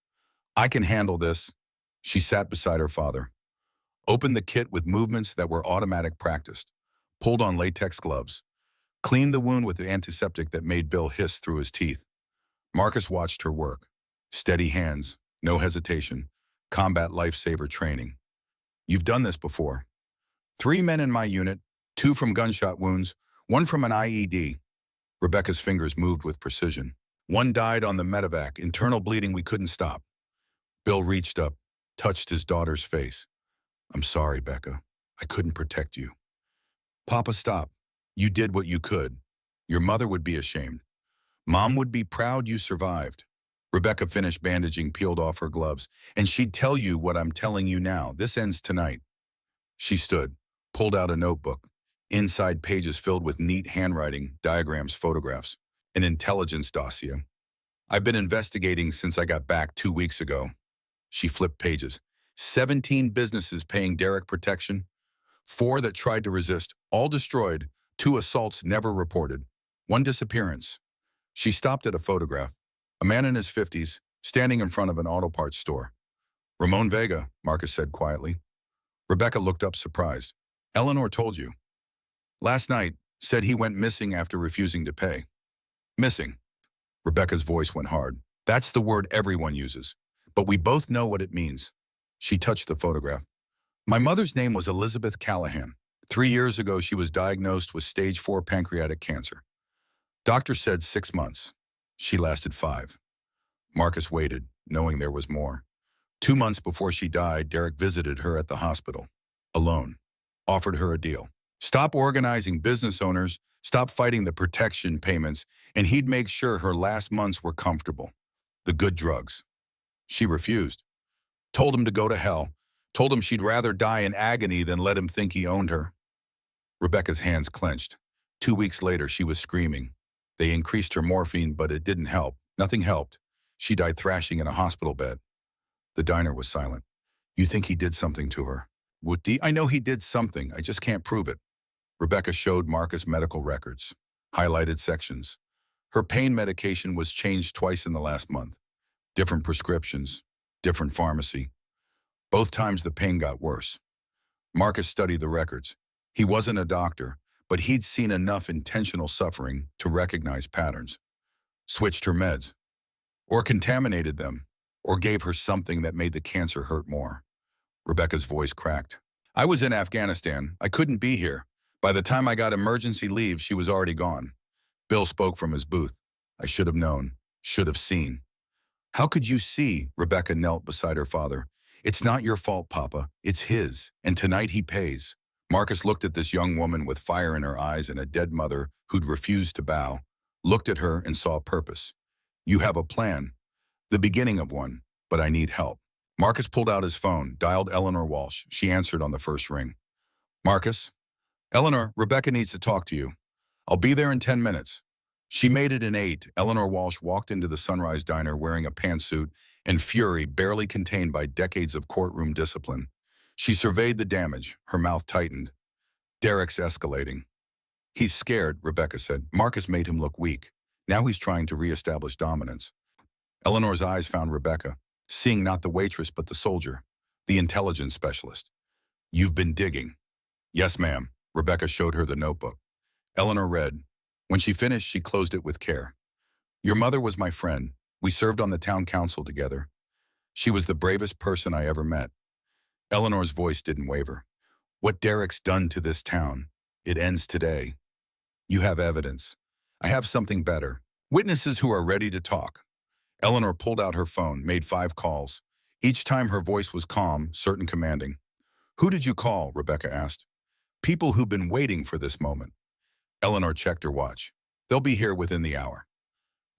I can handle this. She sat beside her father. Opened the kit with movements that were automatic practiced. Pulled on latex gloves. Cleaned the wound with the antiseptic that made Bill hiss through his teeth. Marcus watched her work. Steady hands, no hesitation, combat lifesaver training. You've done this before. 3 men in my unit, 2 from gunshot wounds, 1 from an IED. Rebecca's fingers moved with precision. One died on the medevac, internal bleeding we couldn't stop. Bill reached up, touched his daughter's face. I'm sorry, Becca. I couldn't protect you. Papa, stop. You did what you could. Your mother would be ashamed. Mom would be proud you survived. Rebecca finished bandaging, peeled off her gloves, and she'd tell you what I'm telling you now. This ends tonight. She stood, pulled out a notebook. Inside pages filled with neat handwriting, diagrams, photographs, an intelligence dossier. I've been investigating since I got back 2 weeks ago. She flipped pages. 17 businesses paying Derek protection. 4 that tried to resist, all destroyed. 2 assaults never reported. 1 disappearance. She stopped at a photograph. A man in his 50s, standing in front of an auto parts store. Ramon Vega, Marcus said quietly. Rebecca looked up surprised. Eleanor told you. Last night, said he went missing after refusing to pay. Missing. Rebecca's voice went hard. That's the word everyone uses, but we both know what it means. She touched the photograph. My mother's name was Elizabeth Callahan. 3 years ago, she was diagnosed with stage 4 pancreatic cancer. Doctor said 6 months. She lasted 5. Marcus waited, knowing there was more. 2 months before she died, Derek visited her at the hospital. Alone. Offered her a deal. Stop organizing business owners, stop fighting the protection payments, and he'd make sure her last months were comfortable. The good drugs. She refused. Told him to go to hell. Told him she'd rather die in agony than let him think he owned her. Rebecca's hands clenched. 2 weeks later, she was screaming. They increased her morphine, but it didn't help. Nothing helped. She died thrashing in a hospital bed. The diner was silent. You think he did something to her? Woody, I know he did something. I just can't prove it. Rebecca showed Marcus medical records, highlighted sections. Her pain medication was changed twice in the last month. Different prescriptions, different pharmacy. Both times the pain got worse. Marcus studied the records. He wasn't a doctor, but he'd seen enough intentional suffering to recognize patterns. Switched her meds, or contaminated them, or gave her something that made the cancer hurt more. Rebecca's voice cracked. I was in Afghanistan. I couldn't be here. By the time I got emergency leave, she was already gone. Bill spoke from his booth. I should have known, should have seen. How could you see? Rebecca knelt beside her father. It's not your fault, Papa. It's his, and tonight he pays. Marcus looked at this young woman with fire in her eyes and a dead mother who'd refused to bow. Looked at her and saw purpose. You have a plan. The beginning of one, but I need help. Marcus pulled out his phone, dialed Eleanor Walsh. She answered on the first ring. Marcus? Eleanor, Rebecca needs to talk to you. I'll be there in 10 minutes. She made it in 8. Eleanor Walsh walked into the Sunrise Diner wearing a pantsuit and fury barely contained by decades of courtroom discipline. She surveyed the damage, her mouth tightened. Derek's escalating. He's scared, Rebecca said. Marcus made him look weak. Now he's trying to reestablish dominance. Eleanor's eyes found Rebecca, seeing not the waitress but the soldier, the intelligence specialist. You've been digging. Yes, ma'am. Rebecca showed her the notebook. Eleanor read. When she finished, she closed it with care. Your mother was my friend. We served on the town council together. She was the bravest person I ever met. Eleanor's voice didn't waver. What Derek's done to this town, it ends today. You have evidence. I have something better. Witnesses who are ready to talk. Eleanor pulled out her phone, made 5 calls. Each time her voice was calm, certain commanding. Who did you call? Rebecca asked. People who've been waiting for this moment. Eleanor checked her watch. They'll be here within the hour.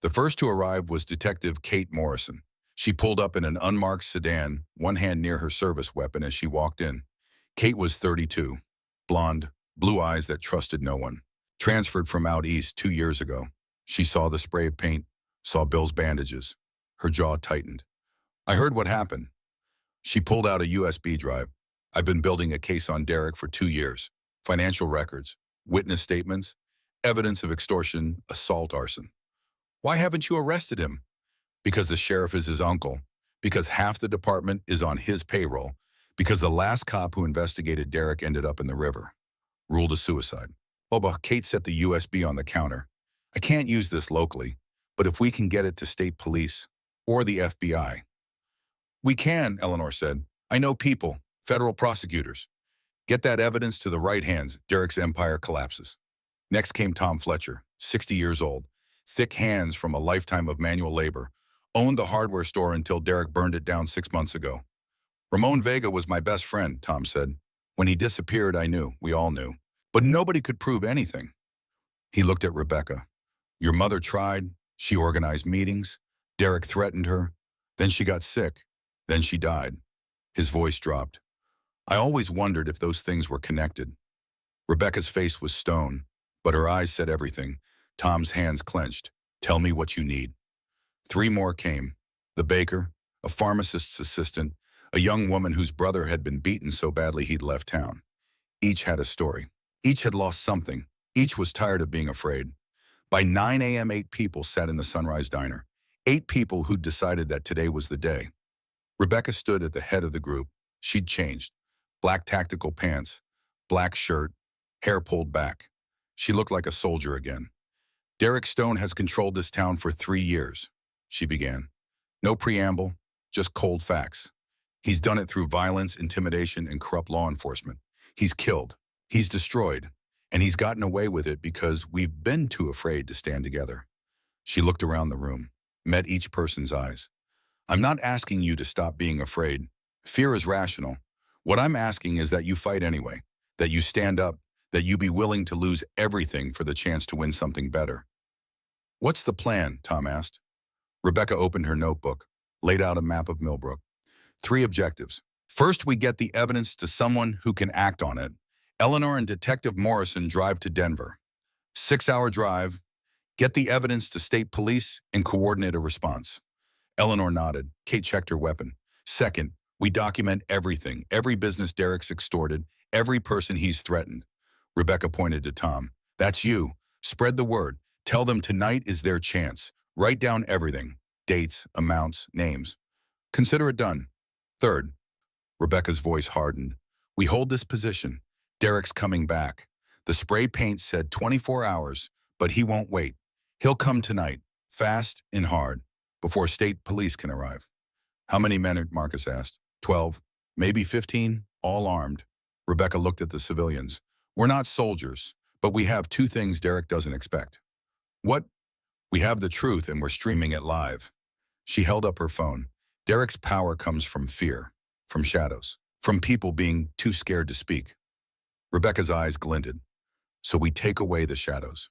The first to arrive was Detective Kate Morrison. She pulled up in an unmarked sedan, one hand near her service weapon as she walked in. Kate was 32, blonde, blue eyes that trusted no one. Transferred from out east 2 years ago. She saw the spray of paint, saw Bill's bandages. Her jaw tightened. I heard what happened. She pulled out a USB drive. I've been building a case on Derek for 2 years. Financial records, witness statements, evidence of extortion, assault, arson. Why haven't you arrested him? Because the sheriff is his uncle. Because half the department is on his payroll. Because the last cop who investigated Derek ended up in the river. Ruled a suicide. Oba, Kate set the USB on the counter. I can't use this locally, but if we can get it to state police or the FBI. We can, Eleanor said. I know people, federal prosecutors. Get that evidence to the right hands, Derek's empire collapses. Next came Tom Fletcher, 60 years old, thick hands from a lifetime of manual labor, owned the hardware store until Derek burned it down 6 months ago. Ramon Vega was my best friend, Tom said. When he disappeared, I knew. We all knew. But nobody could prove anything. He looked at Rebecca. Your mother tried. She organized meetings. Derek threatened her. Then she got sick. Then she died. His voice dropped. I always wondered if those things were connected. Rebecca's face was stone, but her eyes said everything. Tom's hands clenched. Tell me what you need. 3 more came. The baker, a pharmacist's assistant, a young woman whose brother had been beaten so badly he'd left town. Each had a story. Each had lost something. Each was tired of being afraid. By 9 a.m., 8 people sat in the Sunrise Diner. 8 people who'd decided that today was the day. Rebecca stood at the head of the group. She'd changed. Black tactical pants, black shirt, hair pulled back. She looked like a soldier again. Derek Stone has controlled this town for 3 years, she began. No preamble, just cold facts. He's done it through violence, intimidation, and corrupt law enforcement. He's killed. He's destroyed. And he's gotten away with it because we've been too afraid to stand together. She looked around the room, met each person's eyes. I'm not asking you to stop being afraid. Fear is rational. What I'm asking is that you fight anyway, that you stand up, that you be willing to lose everything for the chance to win something better. What's the plan? Tom asked. Rebecca opened her notebook, laid out a map of Millbrook. 3 objectives. First, we get the evidence to someone who can act on it. Eleanor and Detective Morrison drive to Denver. 6-hour drive. Get the evidence to state police and coordinate a response. Eleanor nodded. Kate checked her weapon. Second, we document everything, every business Derek's extorted, every person he's threatened. Rebecca pointed to Tom. That's you. Spread the word. Tell them tonight is their chance. Write down everything. Dates, amounts, names. Consider it done. Third, Rebecca's voice hardened. We hold this position. Derek's coming back. The spray paint said 24 hours, but he won't wait. He'll come tonight, fast and hard, before state police can arrive. How many men? Marcus asked. 12, maybe 15, all armed. Rebecca looked at the civilians. We're not soldiers, but we have 2 things Derek doesn't expect. What? We have the truth and we're streaming it live. She held up her phone. Derek's power comes from fear, from shadows, from people being too scared to speak. Rebecca's eyes glinted. So we take away the shadows.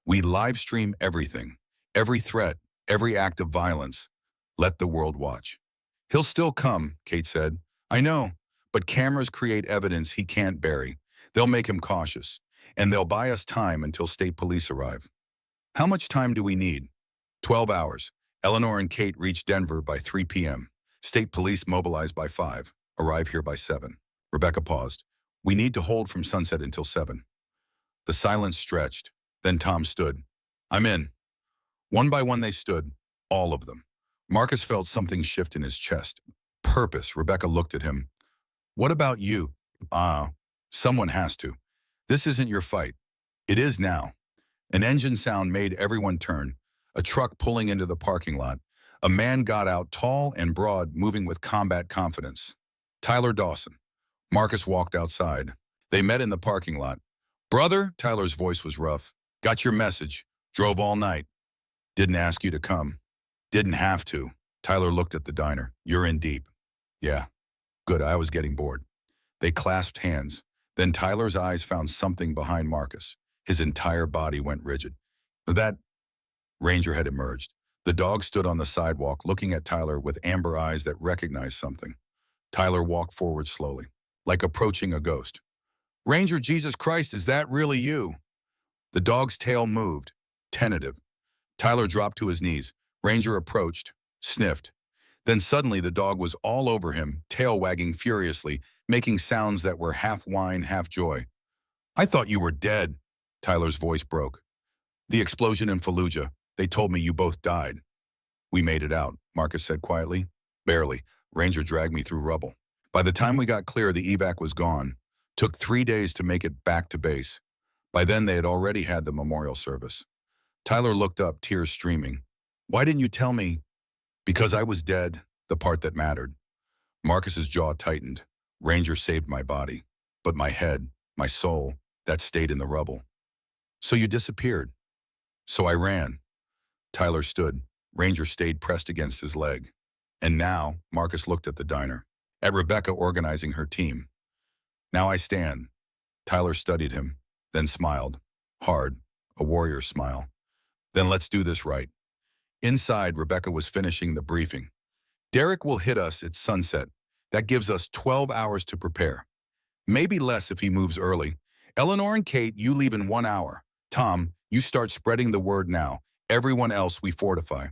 We live stream everything, every threat, every act of violence. Let the world watch. He'll still come, Kate said. I know, but cameras create evidence he can't bury. They'll make him cautious, and they'll buy us time until state police arrive. How much time do we need? 12 hours. Eleanor and Kate reach Denver by 3 p.m. State police mobilize by 5, arrive here by 7. Rebecca paused. We need to hold from sunset until 7. The silence stretched. Then Tom stood. I'm in. One by one they stood, all of them. Marcus felt something shift in his chest. Purpose. Rebecca looked at him. What about you? Someone has to. This isn't your fight. It is now. An engine sound made everyone turn. A truck pulling into the parking lot. A man got out, tall and broad, moving with combat confidence. Tyler Dawson. Marcus walked outside. They met in the parking lot. Brother, Tyler's voice was rough. Got your message. Drove all night. Didn't ask you to come. Didn't have to. Tyler looked at the diner. You're in deep. Yeah. Good, I was getting bored. They clasped hands. Then Tyler's eyes found something behind Marcus. His entire body went rigid. That Ranger had emerged. The dog stood on the sidewalk looking at Tyler with amber eyes that recognized something. Tyler walked forward slowly, like approaching a ghost. Ranger, Jesus Christ, is that really you? The dog's tail moved, tentative. Tyler dropped to his knees. Ranger approached, sniffed. Then suddenly the dog was all over him, tail wagging furiously, making sounds that were half whine, half joy. I thought you were dead, Tyler's voice broke. The explosion in Fallujah, they told me you both died. We made it out, Marcus said quietly. Barely. Ranger dragged me through rubble. By the time we got clear, the evac was gone. Took 3 days to make it back to base. By then, they had already had the memorial service. Tyler looked up, tears streaming. Why didn't you tell me? Because I was dead, the part that mattered. Marcus's jaw tightened. Ranger saved my body. But my head, my soul, that stayed in the rubble. So you disappeared. So I ran. Tyler stood. Ranger stayed pressed against his leg. And now, Marcus looked at the diner, at Rebecca organizing her team. Now I stand. Tyler studied him, then smiled. Hard, a warrior smile. Then let's do this right. Inside, Rebecca was finishing the briefing. Derek will hit us at sunset. That gives us 12 hours to prepare. Maybe less if he moves early. Eleanor and Kate, you leave in 1 hour. Tom, you start spreading the word now. Everyone else we fortify.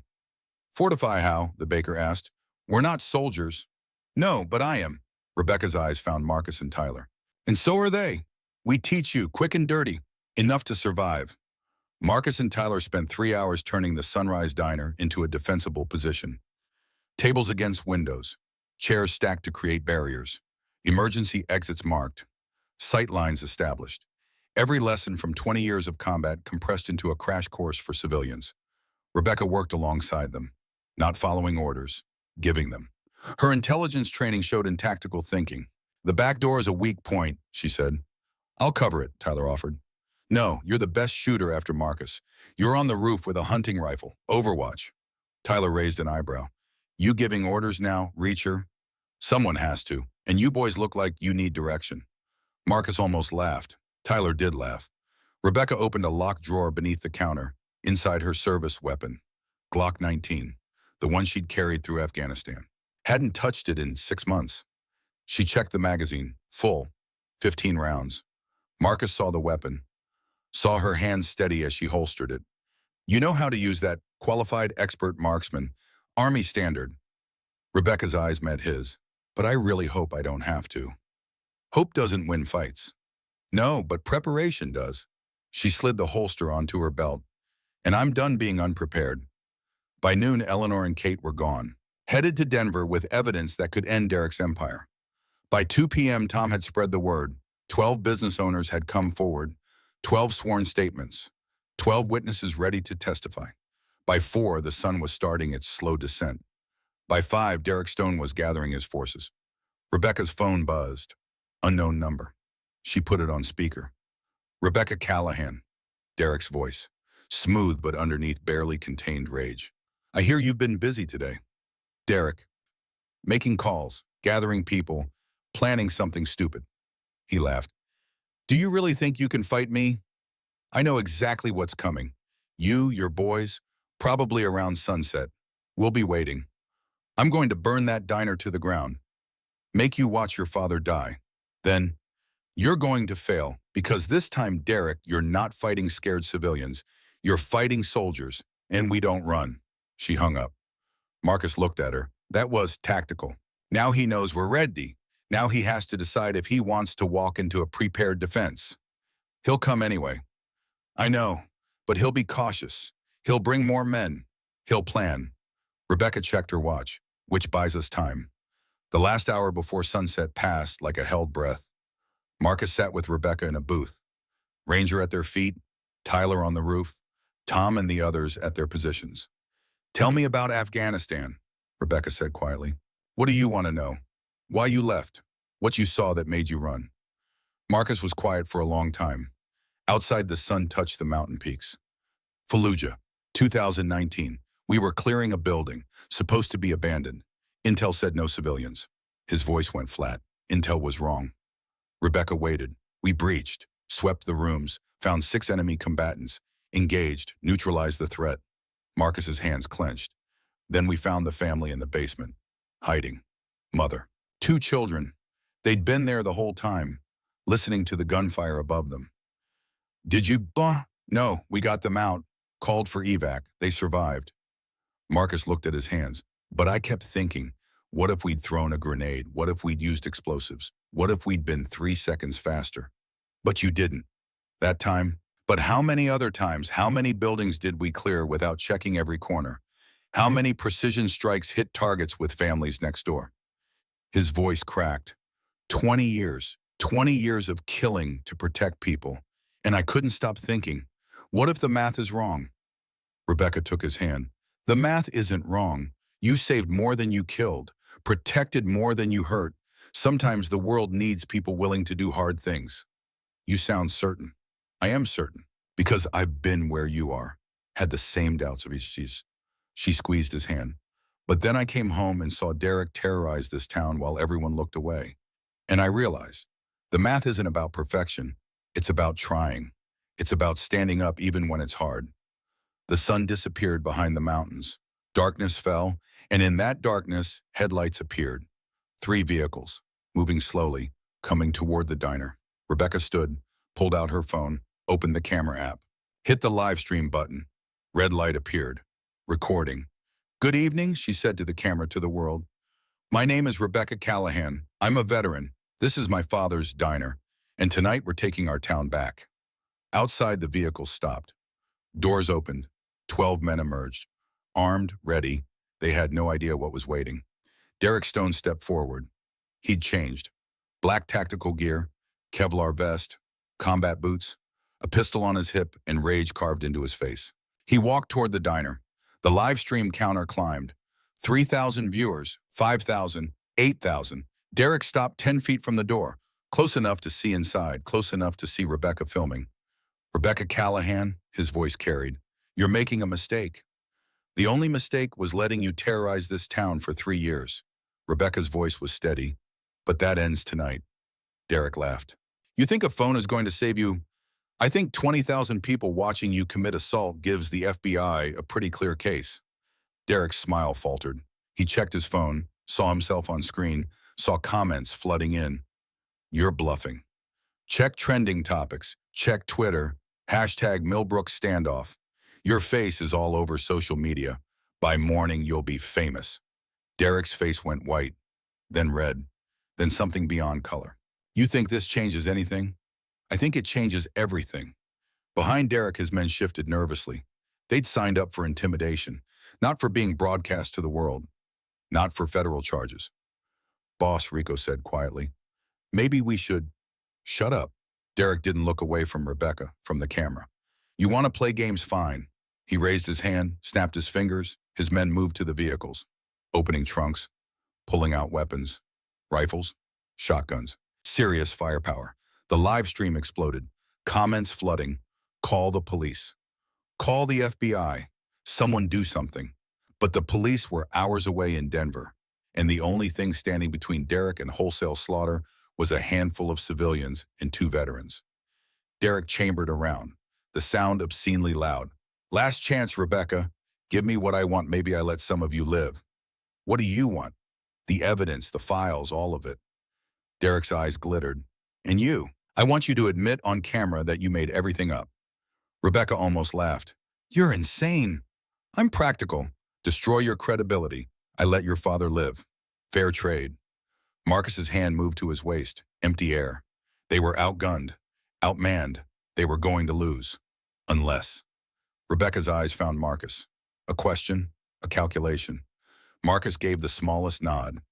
Fortify how? The baker asked. We're not soldiers. No, but I am. Rebecca's eyes found Marcus and Tyler. And so are they. We teach you, quick and dirty, enough to survive. Marcus and Tyler spent 3 hours turning the Sunrise Diner into a defensible position. Tables against windows, chairs stacked to create barriers, emergency exits marked, sight lines established. Every lesson from 20 years of combat compressed into a crash course for civilians. Rebecca worked alongside them, not following orders, giving them. Her intelligence training showed in tactical thinking. The back door is a weak point, she said. I'll cover it, Tyler offered. No, you're the best shooter after Marcus. You're on the roof with a hunting rifle. Overwatch. Tyler raised an eyebrow. You giving orders now, Reacher? Someone has to, and you boys look like you need direction. Marcus almost laughed. Tyler did laugh. Rebecca opened a locked drawer beneath the counter, inside her service weapon. Glock 19, the one she'd carried through Afghanistan. Hadn't touched it in 6 months. She checked the magazine, full, 15 rounds. Marcus saw the weapon, saw her hands steady as she holstered it. You know how to use that, qualified expert marksman, Army standard. Rebecca's eyes met his. But I really hope I don't have to. Hope doesn't win fights. No, but preparation does. She slid the holster onto her belt. And I'm done being unprepared. By noon, Eleanor and Kate were gone, headed to Denver with evidence that could end Derek's empire. By 2 p.m., Tom had spread the word. 12 business owners had come forward, 12 sworn statements, 12 witnesses ready to testify. By 4, the sun was starting its slow descent. By 5, Derek Stone was gathering his forces. Rebecca's phone buzzed. Unknown number. She put it on speaker. Rebecca Callahan. Derek's voice. Smooth but underneath barely contained rage. I hear you've been busy today. Derek. Making calls, gathering people, planning something stupid. He laughed. Do you really think you can fight me? I know exactly what's coming. You, your boys, probably around sunset. We'll be waiting. I'm going to burn that diner to the ground. Make you watch your father die. Then, you're going to fail, because this time, Derek, you're not fighting scared civilians. You're fighting soldiers, and we don't run. She hung up. Marcus looked at her. That was tactical. Now he knows we're ready. Now he has to decide if he wants to walk into a prepared defense. He'll come anyway. I know, but he'll be cautious. He'll bring more men. He'll plan. Rebecca checked her watch, which buys us time. The last hour before sunset passed like a held breath. Marcus sat with Rebecca in a booth. Ranger at their feet, Tyler on the roof, Tom and the others at their positions. Tell me about Afghanistan, Rebecca said quietly. What do you want to know? Why you left? What you saw that made you run? Marcus was quiet for a long time. Outside, the sun touched the mountain peaks. Fallujah, 2019. We were clearing a building, supposed to be abandoned. Intel said no civilians. His voice went flat. Intel was wrong. Rebecca waited. We breached, swept the rooms, found 6 enemy combatants, engaged, neutralized the threat. Marcus's hands clenched. Then we found the family in the basement, hiding. Mother. 2 children. They'd been there the whole time, listening to the gunfire above them. Did you? No, we got them out. Called for evac. They survived. Marcus looked at his hands. But I kept thinking, what if we'd thrown a grenade? What if we'd used explosives? What if we'd been 3 seconds faster? But you didn't. That time? But how many other times? How many buildings did we clear without checking every corner? How many precision strikes hit targets with families next door? His voice cracked. 20 years. 20 years of killing to protect people. And I couldn't stop thinking, what if the math is wrong? Rebecca took his hand. The math isn't wrong. You saved more than you killed, protected more than you hurt. Sometimes the world needs people willing to do hard things. You sound certain. I am certain, because I've been where you are. had the same doubts of his. She squeezed his hand. But then I came home and saw Derek terrorize this town while everyone looked away. And I realized the math isn't about perfection. It's about trying. It's about standing up even when it's hard. The sun disappeared behind the mountains. Darkness fell, and in that darkness, headlights appeared. 3 vehicles, moving slowly, coming toward the diner. Rebecca stood, pulled out her phone, opened the camera app, hit the live stream button. Red light appeared. Recording. "Good evening," she said to the camera, to the world. "My name is Rebecca Callahan. I'm a veteran. This is my father's diner, and tonight we're taking our town back." Outside, the vehicle stopped. Doors opened. 12 men emerged. Armed, ready. They had no idea what was waiting. Derek Stone stepped forward. He'd changed. Black tactical gear, Kevlar vest, combat boots, a pistol on his hip, and rage carved into his face. He walked toward the diner. The live stream counter climbed. 3,000 viewers, 5,000, 8,000. Derek stopped 10 feet from the door, close enough to see inside, close enough to see Rebecca filming. "Rebecca Callahan," his voice carried, "you're making a mistake. The only mistake was letting you terrorize this town for 3 years." Rebecca's voice was steady. "But that ends tonight." Derek laughed. "You think a phone is going to save you? I think 20,000 people watching you commit assault gives the FBI a pretty clear case." Derek's smile faltered. He checked his phone, saw himself on screen, saw comments flooding in. "You're bluffing. Check trending topics. Check Twitter. Hashtag Millbrook standoff. Your face is all over social media. By morning, you'll be famous." Derek's face went white, then red, then something beyond color. "You think this changes anything?" "I think it changes everything." Behind Derek, his men shifted nervously. They'd signed up for intimidation, not for being broadcast to the world, not for federal charges. "Boss," Rico said quietly, "maybe we should—" "Shut up." Derek didn't look away from Rebecca, from the camera. "You want to play games, fine." He raised his hand, snapped his fingers. His men moved to the vehicles, opening trunks, pulling out weapons, rifles, shotguns, serious firepower. The live stream exploded, comments flooding. "Call the police. Call the FBI. Someone do something." But the police were hours away in Denver, and the only thing standing between Derek and wholesale slaughter was a handful of civilians and 2 veterans. Derek chambered around, the sound obscenely loud. "Last chance, Rebecca. Give me what I want. Maybe I let some of you live." "What do you want?" "The evidence, the files, all of it." Derek's eyes glittered. "And you? I want you to admit on camera that you made everything up." Rebecca almost laughed. "You're insane." "I'm practical. Destroy your credibility. I let your father live. Fair trade." Marcus's hand moved to his waist. Empty air. They were outgunned, outmanned. They were going to lose. Unless. Rebecca's eyes found Marcus. A question, a calculation. Marcus gave the smallest nod.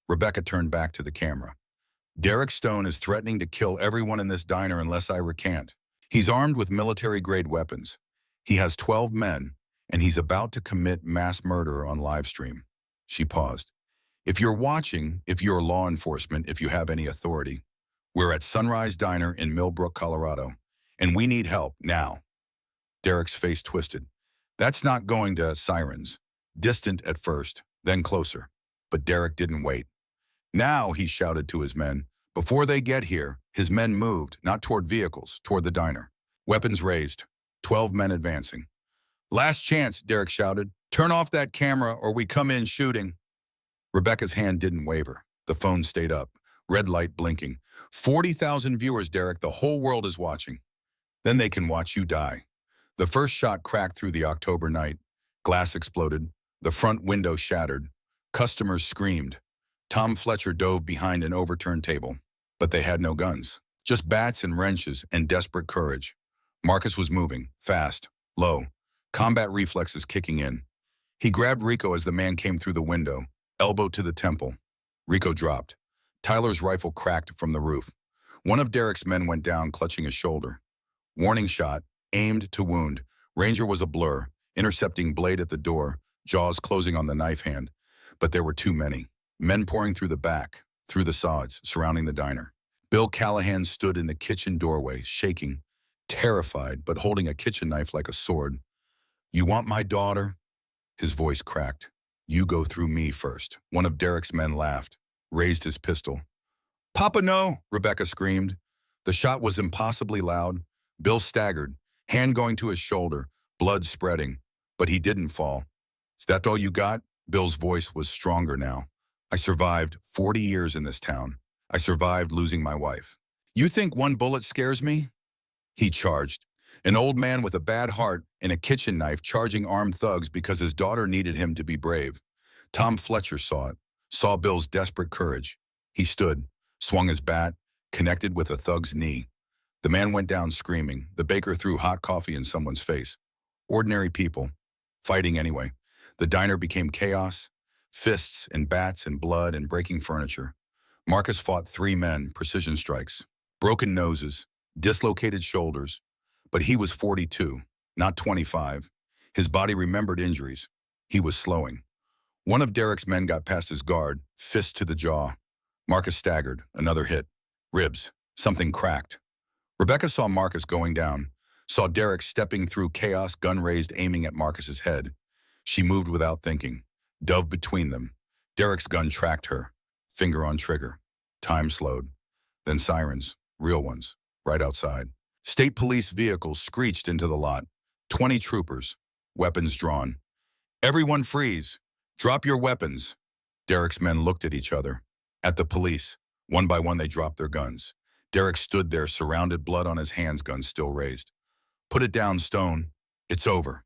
Rebecca turned back to the camera. "Derek Stone is threatening to kill everyone in this diner unless I recant. He's armed with military-grade weapons. He has 12 men, and he's about to commit mass murder on live stream." She paused. "If you're watching, if you're law enforcement, if you have any authority, we're at Sunrise Diner in Millbrook, Colorado, and we need help now." Derek's face twisted. "That's not going to sirens." Distant at first, then closer. But Derek didn't wait. "Now," he shouted to his men. Before they get here, his men moved, not toward vehicles, toward the diner. Weapons raised. 12 men advancing. "Last chance," Derek shouted. "Turn off that camera or we come in shooting." Rebecca's hand didn't waver. The phone stayed up, red light blinking. 40,000 viewers, Derek. The whole world is watching. Then they can watch you die. The first shot cracked through the October night. Glass exploded. The front window shattered. Customers screamed. Tom Fletcher dove behind an overturned table. But they had no guns. Just bats and wrenches and desperate courage. Marcus was moving, fast, low. Combat reflexes kicking in. He grabbed Rico as the man came through the window, elbow to the temple. Rico dropped. Tyler's rifle cracked from the roof. One of Derek's men went down, clutching his shoulder. Warning shot, aimed to wound. Ranger was a blur, intercepting blade at the door, jaws closing on the knife hand. But there were too many. Men pouring through the back, through the sods, surrounding the diner. Bill Callahan stood in the kitchen doorway, shaking, terrified, but holding a kitchen knife like a sword. You want my daughter? His voice cracked. You go through me first. One of Derek's men laughed, raised his pistol. Papa, no, Rebecca screamed. The shot was impossibly loud. Bill staggered, hand going to his shoulder, blood spreading. But he didn't fall. Is that all you got? Bill's voice was stronger now. I survived 40 years in this town. I survived losing my wife. You think one bullet scares me? He charged. An old man with a bad heart and a kitchen knife charging armed thugs because his daughter needed him to be brave. Tom Fletcher saw it, saw Bill's desperate courage. He stood, swung his bat, connected with a thug's knee. The man went down screaming. The baker threw hot coffee in someone's face. Ordinary people, fighting anyway. The diner became chaos, fists and bats and blood and breaking furniture. Marcus fought 3 men, precision strikes, broken noses, dislocated shoulders. But he was 42, not 25. His body remembered injuries. He was slowing. One of Derek's men got past his guard, fist to the jaw. Marcus staggered, another hit. Ribs, something cracked. Rebecca saw Marcus going down, saw Derek stepping through chaos, gun raised, aiming at Marcus's head. She moved without thinking, dove between them. Derek's gun tracked her, finger on trigger. Time slowed. Then sirens, real ones, right outside. State police vehicles screeched into the lot. 20 troopers, weapons drawn. Everyone freeze. Drop your weapons. Derek's men looked at each other, at the police. One by one they dropped their guns. Derek stood there, surrounded, blood on his hands, gun still raised. Put it down, Stone. It's over.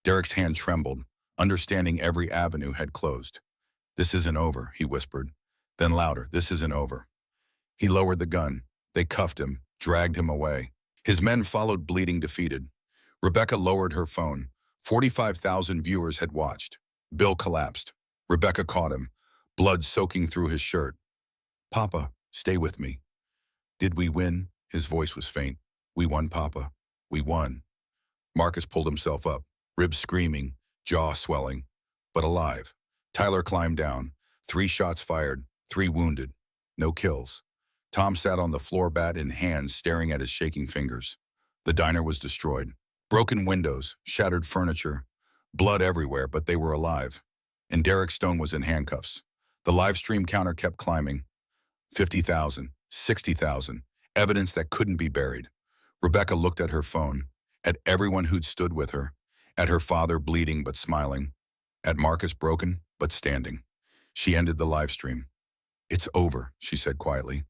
Derek's hand trembled, understanding every avenue had closed. This isn't over, he whispered. Then louder, this isn't over. He lowered the gun. They cuffed him, dragged him away. His men followed, bleeding, defeated. Rebecca lowered her phone. 45,000 viewers had watched. Bill collapsed. Rebecca caught him, blood soaking through his shirt. Papa, stay with me. Did we win? His voice was faint. We won, Papa. We won. Marcus pulled himself up, ribs screaming, jaw swelling, but alive. Tyler climbed down. 3 shots fired, 3 wounded. No kills. Tom sat on the floor, bat in hand, staring at his shaking fingers. The diner was destroyed. Broken windows, shattered furniture, blood everywhere, but they were alive. And Derek Stone was in handcuffs. The live stream counter kept climbing. 50,000, 60,000, evidence that couldn't be buried. Rebecca looked at her phone, at everyone who'd stood with her, at her father bleeding but smiling, at Marcus broken but standing. She ended the live stream. It's over, she said quietly.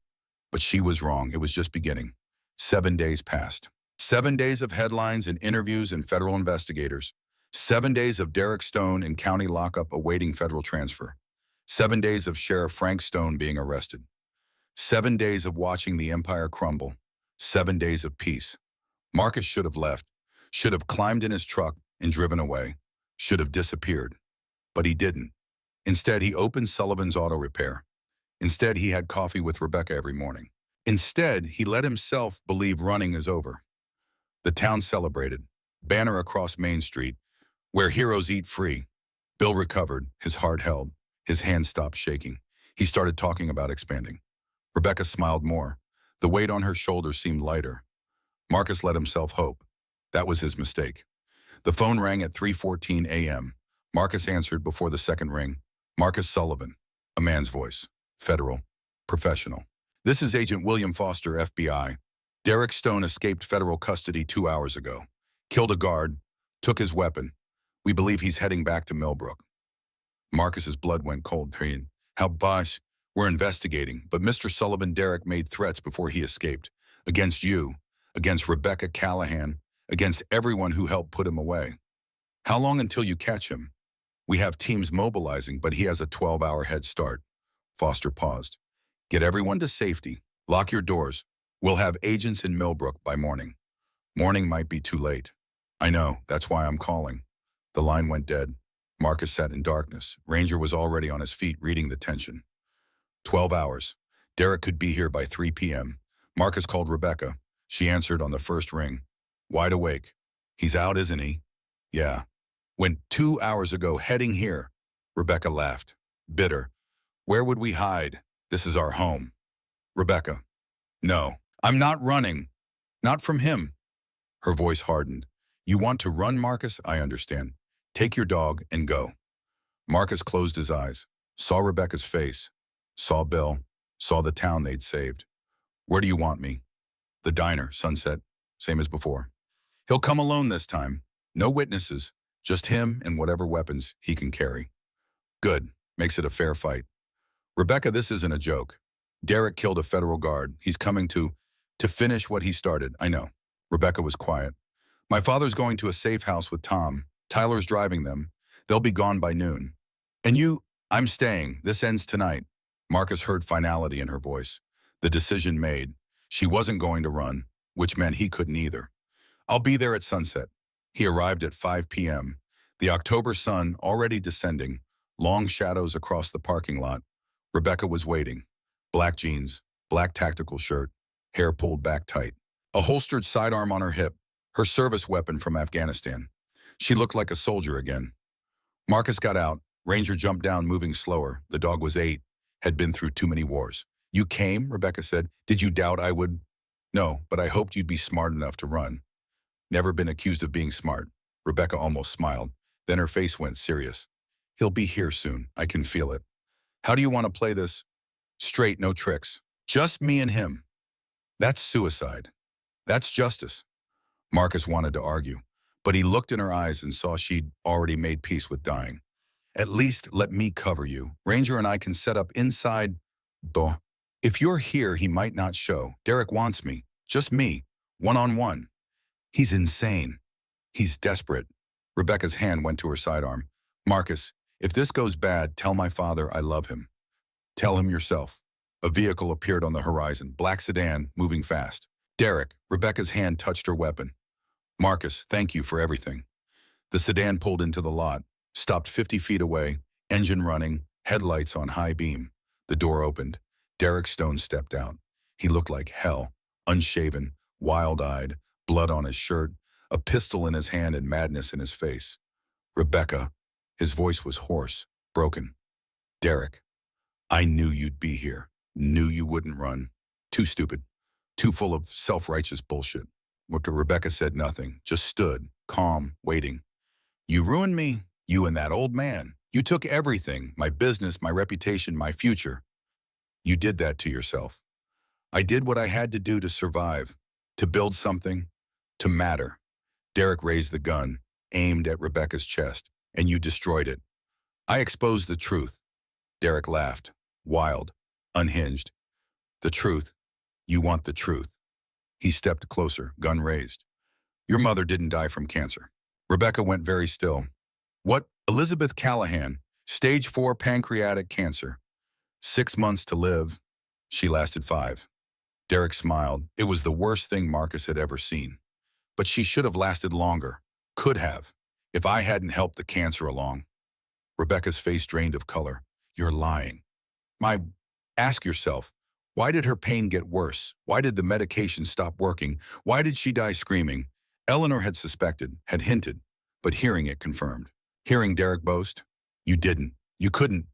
But she was wrong. It was just beginning. 7 days passed. 7 days of headlines and interviews and federal investigators. 7 days of Derek Stone in county lockup awaiting federal transfer. 7 days of Sheriff Frank Stone being arrested. 7 days of watching the empire crumble. 7 days of peace. Marcus should have left, should have climbed in his truck and driven away, should have disappeared. But he didn't. Instead, he opened Sullivan's Auto Repair. Instead, he had coffee with Rebecca every morning. Instead, he let himself believe running is over. The town celebrated. Banner across Main Street, where heroes eat free. Bill recovered, his heart held. His hands stopped shaking. He started talking about expanding. Rebecca smiled more. The weight on her shoulders seemed lighter. Marcus let himself hope. That was his mistake. The phone rang at 3:14 a.m. Marcus answered before the second ring. Marcus Sullivan, a man's voice. Federal. Professional. This is Agent William Foster, FBI. Derek Stone escaped federal custody 2 hours ago. Killed a guard. Took his weapon. We believe he's heading back to Millbrook. Marcus's blood went cold. How bosh. We're investigating, but Mr. Sullivan, Derek made threats before he escaped. Against you. Against Rebecca Callahan. Against everyone who helped put him away. How long until you catch him? We have teams mobilizing, but he has a 12-hour head start. Foster paused. Get everyone to safety. Lock your doors. We'll have agents in Millbrook by morning. Morning might be too late. I know, that's why I'm calling. The line went dead. Marcus sat in darkness. Ranger was already on his feet, reading the tension. 12 hours. Derek could be here by 3 p.m. Marcus called Rebecca. She answered on the first ring. Wide awake. He's out, isn't he? Yeah. Went 2 hours ago, heading here. Rebecca laughed. Bitter. Where would we hide? This is our home. Rebecca. No, I'm not running. Not from him. Her voice hardened. You want to run, Marcus? I understand. Take your dog and go. Marcus closed his eyes, saw Rebecca's face, saw Bill, saw the town they'd saved. Where do you want me? The diner, Sunset, same as before. He'll come alone this time. No witnesses, just him and whatever weapons he can carry. Good, makes it a fair fight. Rebecca, this isn't a joke. Derek killed a federal guard. He's coming to finish what he started. I know. Rebecca was quiet. My father's going to a safe house with Tom. Tyler's driving them. They'll be gone by noon. And you, I'm staying. This ends tonight. Marcus heard finality in her voice. The decision made. She wasn't going to run, which meant he couldn't either. I'll be there at sunset. He arrived at 5 p.m. The October sun already descending, long shadows across the parking lot. Rebecca was waiting. Black jeans, black tactical shirt, hair pulled back tight. A holstered sidearm on her hip, her service weapon from Afghanistan. She looked like a soldier again. Marcus got out. Ranger jumped down, moving slower. The dog was 8, had been through too many wars. You came, Rebecca said. Did you doubt I would? No, but I hoped you'd be smart enough to run. Never been accused of being smart. Rebecca almost smiled. Then her face went serious. He'll be here soon. I can feel it. How do you want to play this? Straight, no tricks. Just me and him. That's suicide. That's justice. Marcus wanted to argue, but he looked in her eyes and saw she'd already made peace with dying. At least let me cover you. Ranger and I can set up inside the... If you're here, he might not show. Derek wants me. Just me. One-on-one. He's insane. He's desperate. Rebecca's hand went to her sidearm. Marcus, if this goes bad, tell my father I love him. Tell him yourself. A vehicle appeared on the horizon, black sedan, moving fast. Derek, Rebecca's hand touched her weapon. Marcus, thank you for everything. The sedan pulled into the lot, stopped 50 feet away, engine running, headlights on high beam. The door opened. Derek Stone stepped out. He looked like hell, unshaven, wild-eyed, blood on his shirt, a pistol in his hand and madness in his face. Rebecca, his voice was hoarse, broken. Derek, I knew you'd be here, knew you wouldn't run. Too stupid, too full of self-righteous bullshit. Rebecca said nothing, just stood, calm, waiting. You ruined me, you and that old man. You took everything, my business, my reputation, my future. You did that to yourself. I did what I had to do to survive, to build something, to matter. Derek raised the gun, aimed at Rebecca's chest, and you destroyed it. I exposed the truth. Derek laughed, wild, unhinged. The truth. You want the truth. He stepped closer, gun raised. Your mother didn't die from cancer. Rebecca went very still. What? Elizabeth Callahan, stage 4 pancreatic cancer. 6 months to live. She lasted 5. Derek smiled. It was the worst thing Marcus had ever seen. But she should have lasted longer. Could have. If I hadn't helped the cancer along. Rebecca's face drained of color. You're lying. Ask yourself, why did her pain get worse? Why did the medication stop working? Why did she die screaming? Eleanor had suspected, had hinted, but hearing it confirmed. Hearing Derek boast, you didn't, you couldn't.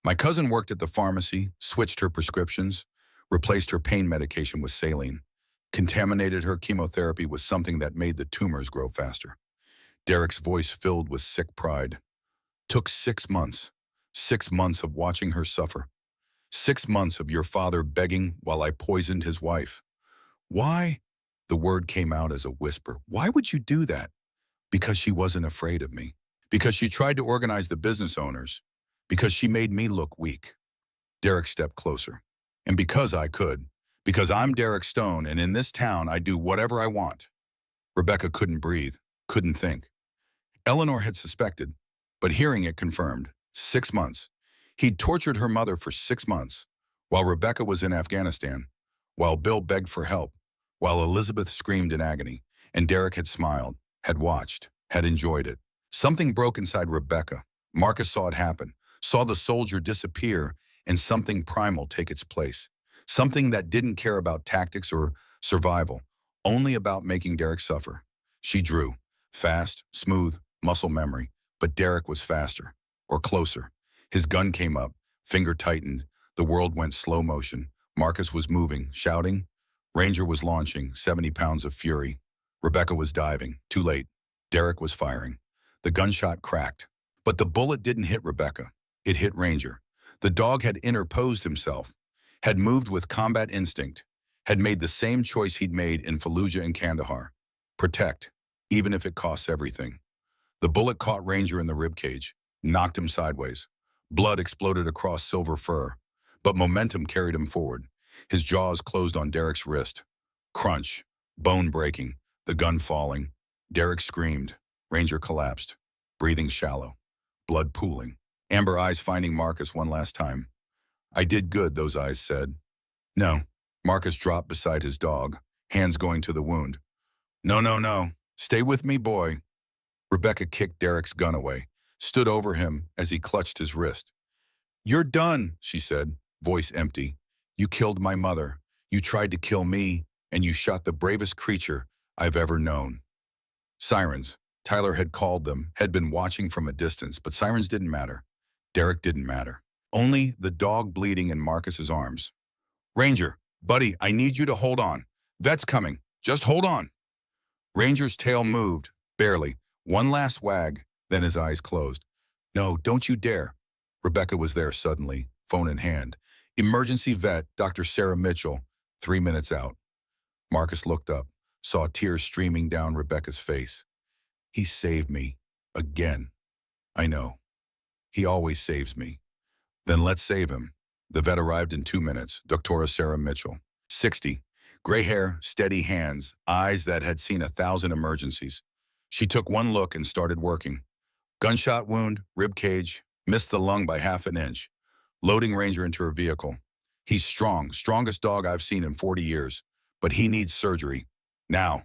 My cousin worked at the pharmacy, switched her prescriptions, replaced her pain medication with saline, contaminated her chemotherapy with something that made the tumors grow faster. Derek's voice filled with sick pride. Took 6 months. 6 months of watching her suffer. 6 months of your father begging while I poisoned his wife. Why? The word came out as a whisper. Why would you do that? Because she wasn't afraid of me. Because she tried to organize the business owners. Because she made me look weak. Derek stepped closer. And because I could. Because I'm Derek Stone, and in this town I do whatever I want. Rebecca couldn't breathe, couldn't think. Eleanor had suspected, but hearing it confirmed. 6 months. He'd tortured her mother for 6 months, while Rebecca was in Afghanistan, while Bill begged for help, while Elizabeth screamed in agony, and Derek had smiled, had watched, had enjoyed it. Something broke inside Rebecca. Marcus saw it happen, saw the soldier disappear, and something primal take its place. Something that didn't care about tactics or survival, only about making Derek suffer. She drew, fast, smooth, muscle memory, but Derek was faster, or closer. His gun came up, finger tightened, the world went slow motion. Marcus was moving, shouting. Ranger was launching, 70 pounds of fury. Rebecca was diving, too late. Derek was firing. The gunshot cracked. But the bullet didn't hit Rebecca. It hit Ranger. The dog had interposed himself, had moved with combat instinct, had made the same choice he'd made in Fallujah and Kandahar. Protect, even if it costs everything. The bullet caught Ranger in the ribcage, knocked him sideways. Blood exploded across silver fur, but momentum carried him forward. His jaws closed on Derek's wrist. Crunch, bone breaking, the gun falling. Derek screamed. Ranger collapsed, breathing shallow, blood pooling. Amber eyes finding Marcus one last time. I did good, those eyes said. No. Marcus dropped beside his dog, hands going to the wound. No, no, no. Stay with me, boy. Rebecca kicked Derek's gun away, stood over him as he clutched his wrist. You're done, she said, voice empty. You killed my mother. You tried to kill me, and you shot the bravest creature I've ever known. Sirens. Tyler had called them, had been watching from a distance, but sirens didn't matter. Derek didn't matter. Only the dog bleeding in Marcus's arms. Ranger, buddy, I need you to hold on. Vet's coming. Just hold on. Ranger's tail moved, barely. One last wag, then his eyes closed. No, don't you dare. Rebecca was there suddenly, phone in hand. Emergency vet, Dr. Sarah Mitchell, 3 minutes out. Marcus looked up, saw tears streaming down Rebecca's face. He saved me. Again. I know. He always saves me. Then let's save him. The vet arrived in 2 minutes, Dr. Sarah Mitchell. 60. Gray hair, steady hands, eyes that had seen 1,000 emergencies. She took one look and started working. Gunshot wound, rib cage, missed the lung by half an inch. Loading Ranger into her vehicle. He's strong, strongest dog I've seen in 40 years, but he needs surgery. Now.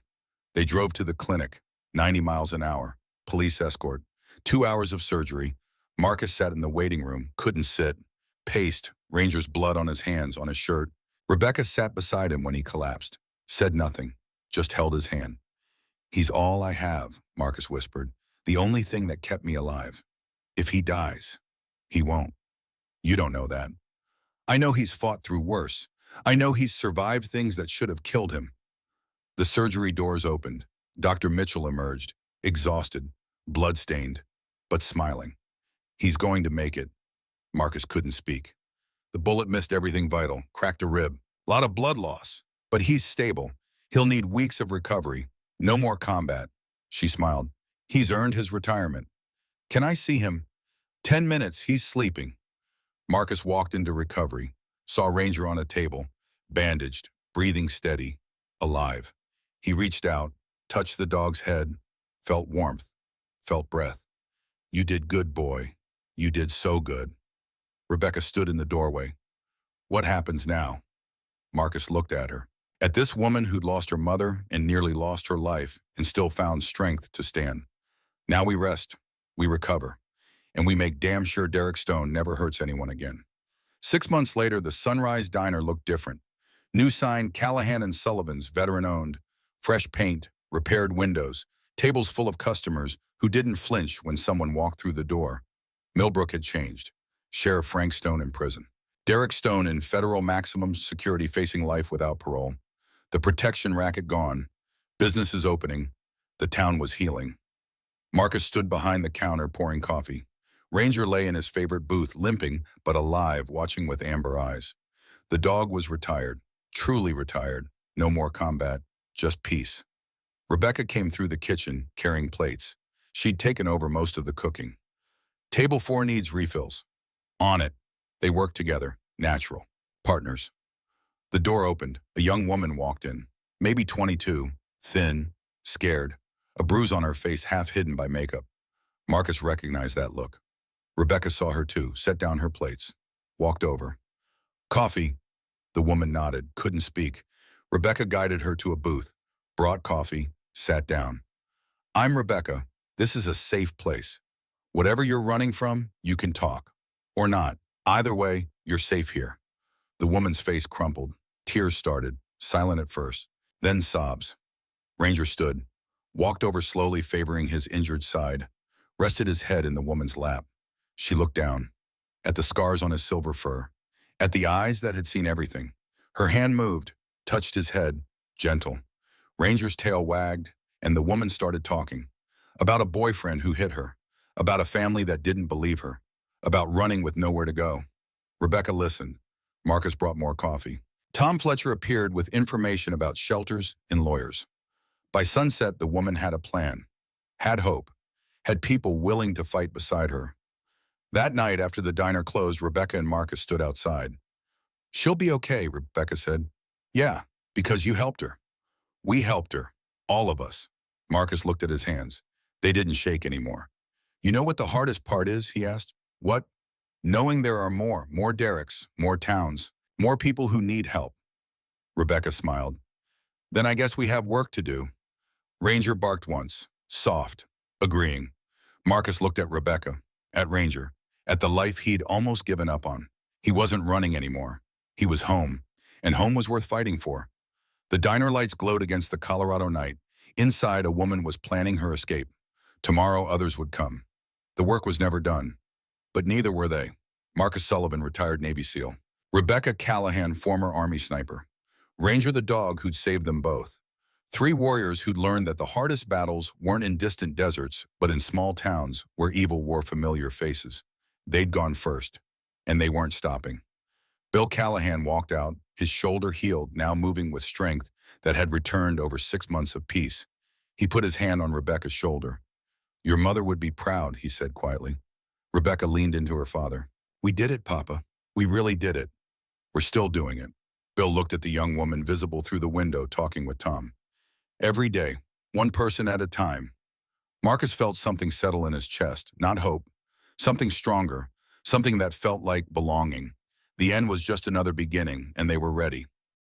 They drove to the clinic, 90 miles an hour, police escort. 2 hours of surgery. Marcus sat in the waiting room, couldn't sit, paced, Ranger's blood on his hands, on his shirt. Rebecca sat beside him when he collapsed, said nothing, just held his hand. He's all I have, Marcus whispered, the only thing that kept me alive. If he dies, he won't. You don't know that. I know he's fought through worse. I know he's survived things that should have killed him. The surgery doors opened. Dr. Mitchell emerged, exhausted, blood-stained, but smiling. He's going to make it. Marcus couldn't speak. The bullet missed everything vital, cracked a rib. A lot of blood loss. But he's stable. He'll need weeks of recovery. No more combat. She smiled. He's earned his retirement. Can I see him? 10 minutes, he's sleeping. Marcus walked into recovery, saw Ranger on a table, bandaged, breathing steady, alive. He reached out, touched the dog's head, felt warmth, felt breath. You did good, boy. You did so good. Rebecca stood in the doorway. What happens now? Marcus looked at her. At this woman who'd lost her mother and nearly lost her life and still found strength to stand. Now we rest, we recover, and we make damn sure Derek Stone never hurts anyone again. 6 months later, the Sunrise Diner looked different. New sign, Callahan and Sullivan's, veteran-owned. Fresh paint, repaired windows, tables full of customers who didn't flinch when someone walked through the door. Millbrook had changed. Sheriff Frank Stone in prison. Derek Stone in federal maximum security facing life without parole. The protection racket gone. Businesses opening. The town was healing. Marcus stood behind the counter pouring coffee. Ranger lay in his favorite booth, limping but alive, watching with amber eyes. The dog was retired, truly retired. No more combat, just peace. Rebecca came through the kitchen, carrying plates. She'd taken over most of the cooking. Table 4 needs refills. On it. They worked together, natural, partners. The door opened. A young woman walked in, maybe 22, thin, scared, a bruise on her face half hidden by makeup. Marcus recognized that look. Rebecca saw her too, set down her plates, walked over. Coffee. The woman nodded, couldn't speak. Rebecca guided her to a booth, brought coffee, sat down. I'm Rebecca. This is a safe place. Whatever you're running from, you can talk. Or not. Either way, you're safe here. The woman's face crumpled. Tears started, silent at first, then sobs. Ranger stood, walked over slowly, favoring his injured side, rested his head in the woman's lap. She looked down, at the scars on his silver fur, at the eyes that had seen everything. Her hand moved, touched his head, gentle. Ranger's tail wagged, and the woman started talking. About a boyfriend who hit her, about a family that didn't believe her, about running with nowhere to go. Rebecca listened. Marcus brought more coffee. Tom Fletcher appeared with information about shelters and lawyers. By sunset, the woman had a plan, had hope, had people willing to fight beside her. That night, after the diner closed, Rebecca and Marcus stood outside. "She'll be okay," Rebecca said. "Yeah, because you helped her. We helped her. All of us." Marcus looked at his hands. They didn't shake anymore. "You know what the hardest part is?" he asked. "What?" "Knowing there are more Derricks, more towns, more people who need help." Rebecca smiled. "Then I guess we have work to do." Ranger barked once, soft, agreeing. Marcus looked at Rebecca, at Ranger, at the life he'd almost given up on. He wasn't running anymore. He was home, and home was worth fighting for. The diner lights glowed against the Colorado night. Inside, a woman was planning her escape. Tomorrow, others would come. The work was never done, but neither were they. Marcus Sullivan, retired Navy SEAL. Rebecca Callahan, former Army sniper. Ranger the dog who'd saved them both. Three warriors who'd learned that the hardest battles weren't in distant deserts, but in small towns where evil wore familiar faces. They'd gone first, and they weren't stopping. Bill Callahan walked out, his shoulder healed, now moving with strength that had returned over 6 months of peace. He put his hand on Rebecca's shoulder. "Your mother would be proud," he said quietly. Rebecca leaned into her father. "We did it, Papa. We really did it. We're still doing it." Bill looked at the young woman visible through the window, talking with Tom. "Every day, one person at a time." Marcus felt something settle in his chest, not hope, something stronger, something that felt like belonging. The end was just another beginning, and they were ready.